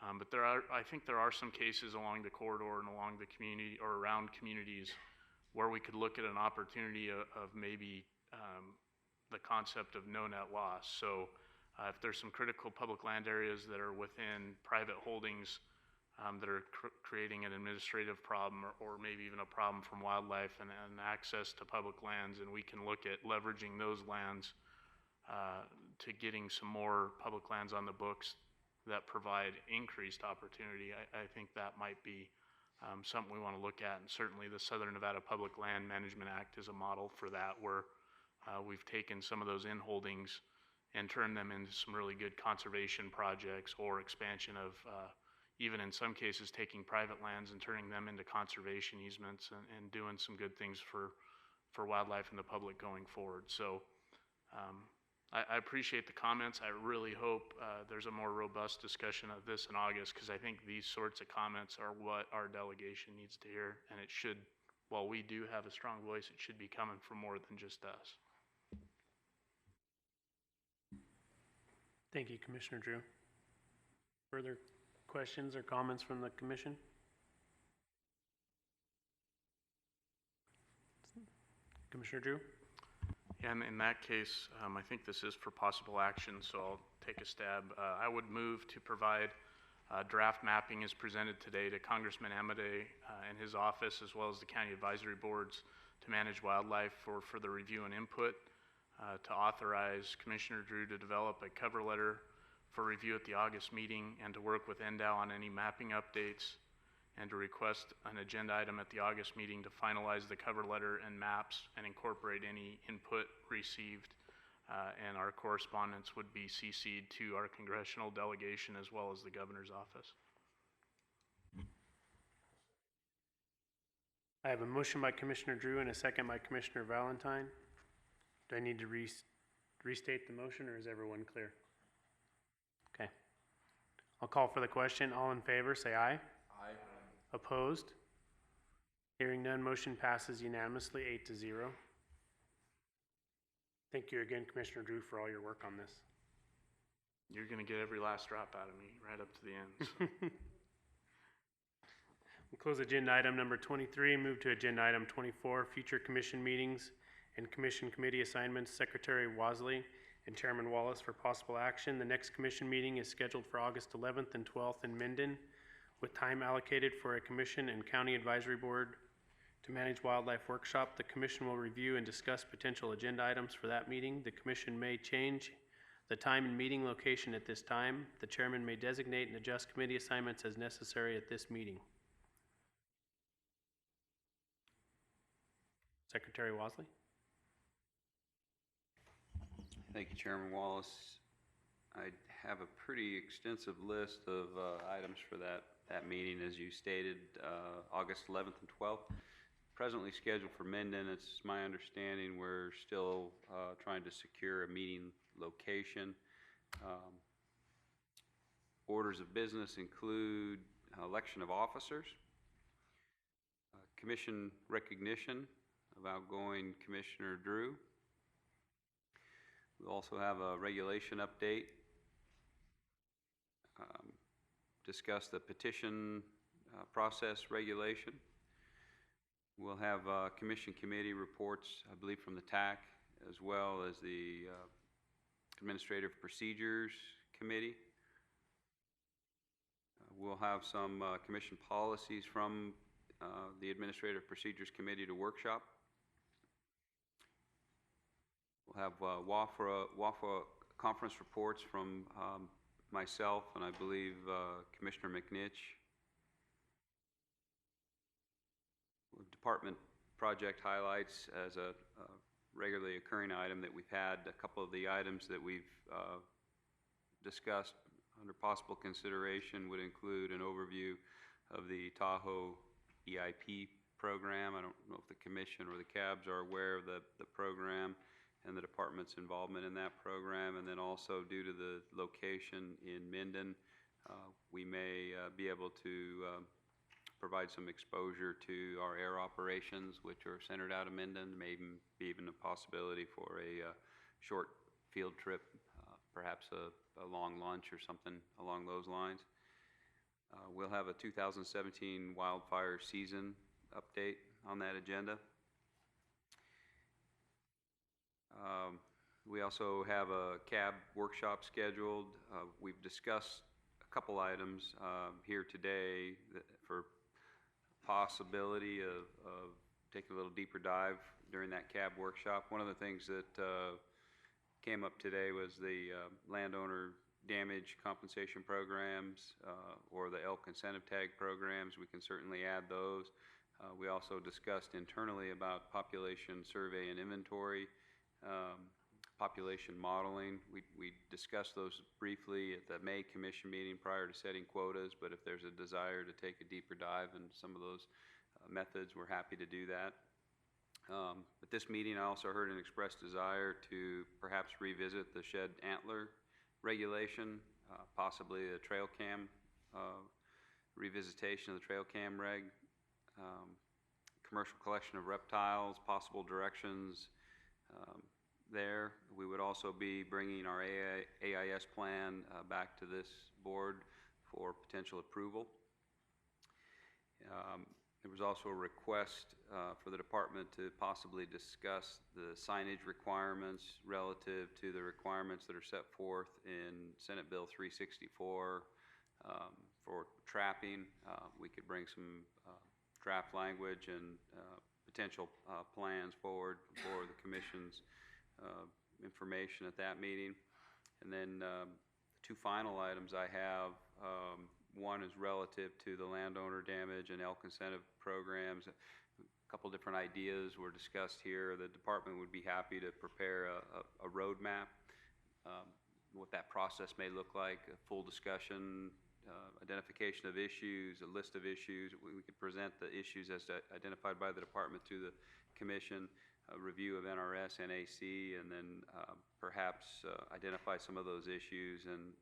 But I think there are some cases along the corridor and along the community or around communities where we could look at an opportunity of maybe the concept of no net loss. So if there's some critical public land areas that are within private holdings that are creating an administrative problem or maybe even a problem from wildlife and access to public lands, and we can look at leveraging those lands to getting some more public lands on the books that provide increased opportunity, I think that might be something we want to look at. And certainly the Southern Nevada Public Land Management Act is a model for that, where we've taken some of those in-holdings and turned them into some really good conservation projects or expansion of even in some cases taking private lands and turning them into conservation easements and doing some good things for wildlife and the public going forward. So I appreciate the comments. I really hope there's a more robust discussion of this in August, because I think these sorts of comments are what our delegation needs to hear, and it should, while we do have a strong voice, it should be coming from more than just us.
Thank you, Commissioner Drew. Further questions or comments from the commission? Commissioner Drew?
And in that case, I think this is for possible action, so I'll take a stab. I would move to provide draft mapping as presented today to Congressman Amade and his office, as well as the county advisory boards to manage wildlife for further review and input, to authorize Commissioner Drew to develop a cover letter for review at the August meeting, and to work with NDOW on any mapping updates, and to request an agenda item at the August meeting to finalize the cover letter and maps and incorporate any input received. And our correspondence would be CC'd to our congressional delegation as well as the governor's office.
I have a motion by Commissioner Drew and a second by Commissioner Valentine. Do I need to restate the motion, or is everyone clear? Okay. I'll call for the question. All in favor, say aye.
Aye.
Opposed? Hearing none, motion passes unanimously, 8-0. Thank you again, Commissioner Drew, for all your work on this.
You're going to get every last drop out of me right up to the end. So.
We'll close agenda item number 23, move to agenda item 24, future commission meetings and commission committee assignments, Secretary Wasley and Chairman Wallace for possible action. The next commission meeting is scheduled for August 11th and 12th in Minden, with time allocated for a commission and county advisory board to manage wildlife workshop. The commission will review and discuss potential agenda items for that meeting. The commission may change the time and meeting location at this time. The chairman may designate and adjust committee assignments as necessary at this meeting. Secretary Wasley.
Thank you, Chairman Wallace. I have a pretty extensive list of items for that meeting, as you stated, August 11th and 12th. Presently scheduled for Minden. It's my understanding we're still trying to secure a meeting location. Orders of business include election of officers, commission recognition of outgoing Commissioner Drew. We'll also have a regulation update, discuss the petition process regulation. We'll have commission committee reports, I believe, from the TAC, as well as the Administrative Procedures Committee. We'll have some commission policies from the Administrative Procedures Committee to workshop. We'll have WAFA conference reports from myself and I believe Commissioner McNitch. Department project highlights as a regularly occurring item that we've had. A couple of the items that we've discussed under possible consideration would include an overview of the Tahoe EIP program. I don't know if the commission or the CABs are aware of the program. and the department's involvement in that program. And then also due to the location in Minden, we may be able to provide some exposure to our air operations, which are centered out of Minden. Maybe even a possibility for a short field trip, perhaps a long lunch or something along those lines. We'll have a 2017 wildfire season update on that agenda. We also have a cab workshop scheduled. We've discussed a couple items here today for possibility of taking a little deeper dive during that cab workshop. One of the things that came up today was the landowner damage compensation programs or the elk incentive tag programs. We can certainly add those. We also discussed internally about population survey and inventory, population modeling. We discussed those briefly at the May Commission meeting prior to setting quotas, but if there's a desire to take a deeper dive into some of those methods, we're happy to do that. At this meeting, I also heard an expressed desire to perhaps revisit the shed antler regulation, possibly a trail cam, revisitation of the trail cam reg, commercial collection of reptiles, possible directions there. We would also be bringing our AIS plan back to this board for potential approval. There was also a request for the department to possibly discuss the signage requirements relative to the requirements that are set forth in Senate Bill 364 for trapping. We could bring some draft language and potential plans forward for the Commission's information at that meeting. And then the two final items I have, one is relative to the landowner damage and elk incentive programs. A couple different ideas were discussed here. The department would be happy to prepare a roadmap, what that process may look like, a full discussion, identification of issues, a list of issues. We could present the issues as identified by the department to the Commission, a review of NRS, NAC, and then perhaps identify some of those issues and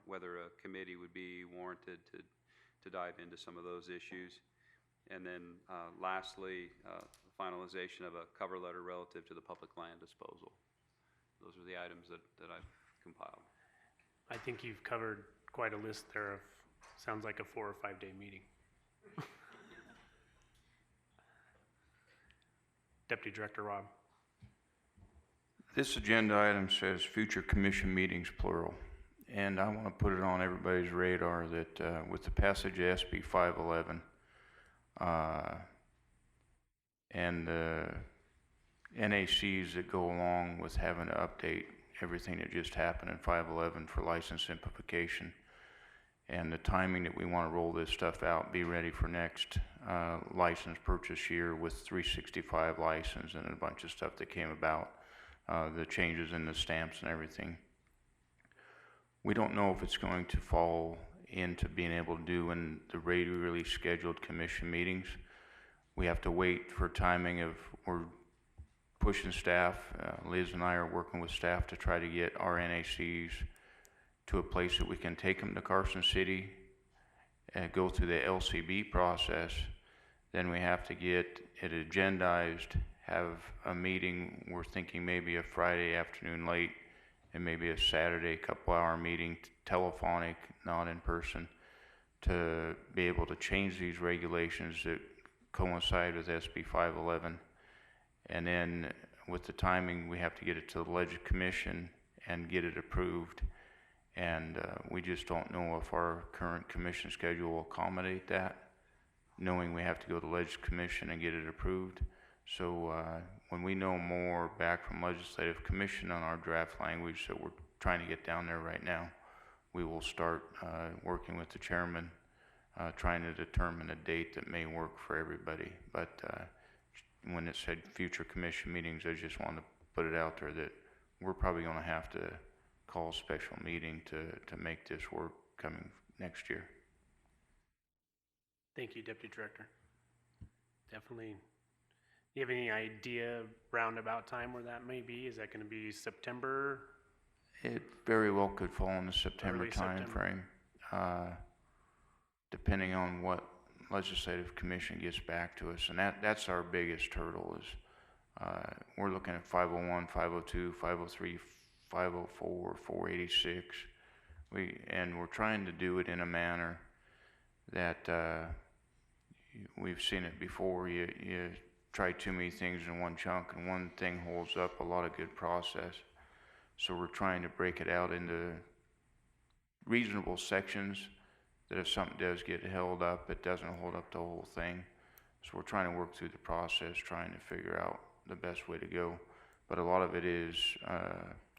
whether a committee would be warranted to dive into some of those issues. And then lastly, finalization of a cover letter relative to the public land disposal. Those are the items that I've compiled.
I think you've covered quite a list there of, sounds like a 4 or 5 day meeting. Deputy Director Rob.
This agenda item says future commission meetings, plural. And I want to put it on everybody's radar that with the passage of SB 511 and the NACs that go along with having to update everything that just happened in 511 for license simplification, and the timing that we want to roll this stuff out, be ready for next license purchase year with 365 license and a bunch of stuff that came about, the changes in the stamps and everything. We don't know if it's going to fall into being able to do in the regularly scheduled commission meetings. We have to wait for timing of, we're pushing staff, Liz and I are working with staff to try to get our NACs to a place that we can take them to Carson City and go through the LCB process. Then we have to get it agendized, have a meeting. We're thinking maybe a Friday afternoon late and maybe a Saturday couple-hour meeting, telephonic, not in person, to be able to change these regulations that coincide with SB 511. And then with the timing, we have to get it to the Legislative Commission and get it approved. And we just don't know if our current commission schedule will accommodate that, knowing we have to go to the Legislative Commission and get it approved. So when we know more back from Legislative Commission on our draft language that we're trying to get down there right now, we will start working with the chairman, trying to determine a date that may work for everybody. But when it said future commission meetings, I just wanted to put it out there that we're probably going to have to call a special meeting to make this work coming next year.
Thank you, Deputy Director. Definitely you have any idea roundabout time where that may be? Is that gonna be September?
It very well could fall in the September
Early September.
timeframe, depending on what legislative commission gets back to us. And that's our biggest hurdle is, we're looking at 501, 502, 503, 504, 486. And we're trying to do it in a manner that, we've seen it before. You try too many things in one chunk, and one thing holds up a lot of good process. So we're trying to break it out into reasonable sections that if something does get held up, it doesn't hold up the whole thing. So we're trying to work through the process, trying to figure out the best way to go. But a lot of it is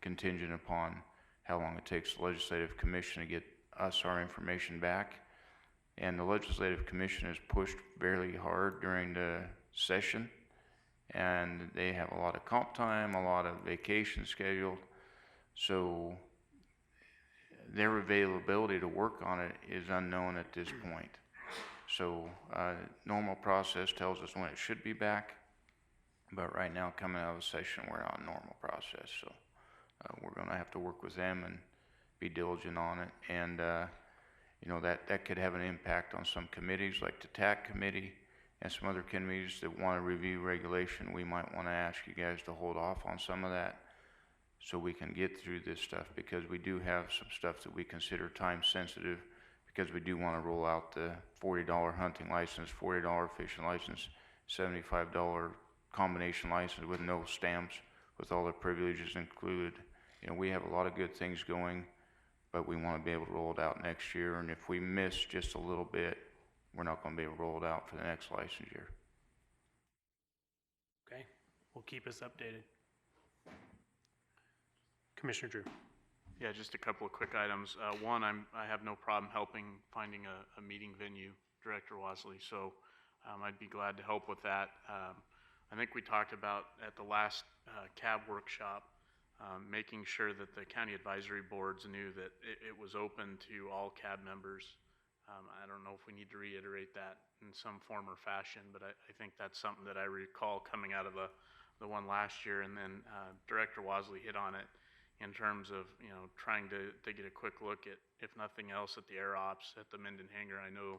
contingent upon how long it takes the legislative commission to get us our information back. And the legislative commission has pushed fairly hard during the session, and they have a lot of comp time, a lot of vacation scheduled. So their availability to work on it is unknown at this point. So normal process tells us when it should be back, but right now coming out of the session, we're on normal process. So we're going to have to work with them and be diligent on it. And you know, that could have an impact on some committees like the TAC committee and some other committees that want to review regulation. We might want to ask you guys to hold off on some of that so we can get through this stuff, because we do have some stuff that we consider time sensitive, because we do want to roll out the $40 hunting license, $40 fishing license, $75 combination license with no stamps, with all the privileges included. You know, we have a lot of good things going, but we want to be able to roll it out next year. And if we miss just a little bit, we're not going to be able to roll it out for the next license year.
Okay, well, keep us updated. Commissioner Drew.
Yeah, just a couple of quick items. One, I have no problem helping finding a meeting venue, Director Wasley, so I'd be glad to help with that. I think we talked about at the last CAB workshop, making sure that the county advisory boards knew that it was open to all CAB members. I don't know if we need to reiterate that in some form or fashion, but I think that's something that I recall coming out of the one last year. And then Director Wasley hit on it in terms of, you know, trying to get a quick look at, if nothing else, at the air ops at the Minden hangar. I know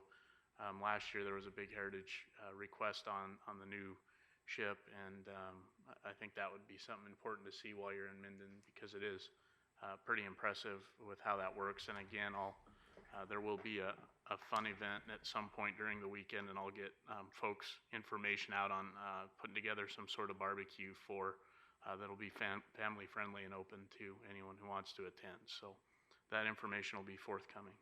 last year there was a big heritage request on the new ship, and I think that would be something important to see while you're in Minden, because it is pretty impressive with how that works. And again, there will be a fun event at some point during the weekend, and I'll get folks information out on putting together some sort of barbecue for that'll be family friendly and open to anyone who wants to attend. So that information will be forthcoming.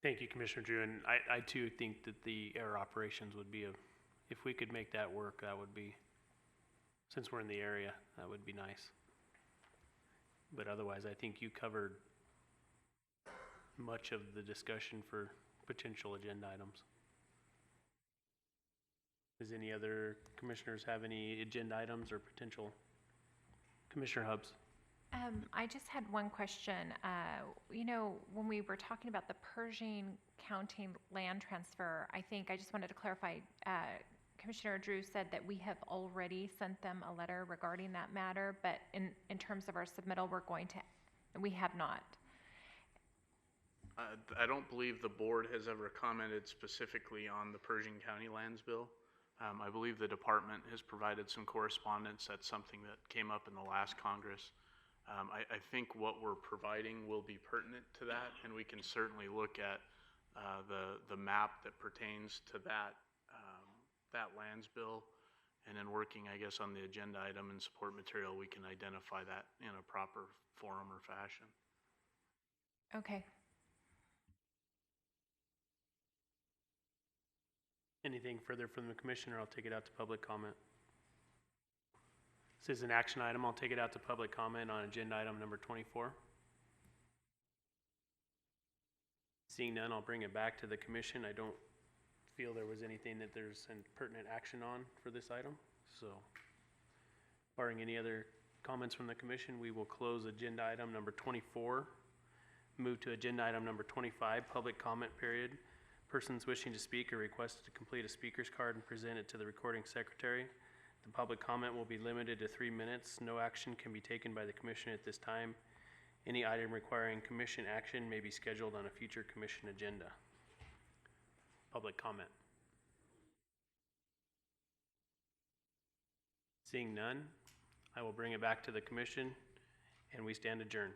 Thank you, Commissioner Drew. And I too think that the air operations would be if we could make that work, that would be, since we're in the area, that would be nice. But otherwise, I think you covered much of the discussion for potential agenda items. Does any other commissioners have any agenda items or potential? Commissioner Hubbs.
I just had one question. You know, when we were talking about the Pershing County land transfer, I just wanted to clarify, Commissioner Drew said that we have already sent them a letter regarding that matter, but in terms of our submittal, we have not.
I don't believe the board has ever commented specifically on the Pershing County lands bill. I believe the department has provided some correspondence. That's something that came up in the last Congress. I think what we're providing will be pertinent to that, and we can certainly look at the map that pertains to that lands bill, and then working, I guess, on the agenda item and support material, we can identify that in a proper forum or fashion.
Okay.
Anything further from the commissioner? I'll take it out to public comment. This is an action item. I'll take it out to public comment on agenda item number 24. Seeing none, I'll bring it back to the commission. I don't feel there was anything that there's an pertinent action on for this item. So, barring any other comments from the commission, we will close agenda item number 24. Move to agenda item number 25, public comment period. Persons wishing to speak are requested to complete a speaker's card and present it to the recording secretary. The public comment will be limited to 3 minutes. No action can be taken by the commission at this time. Any item requiring commission action may be scheduled on a future commission agenda. Public comment. Seeing none, I will bring it back to the commission, and we stand adjourned.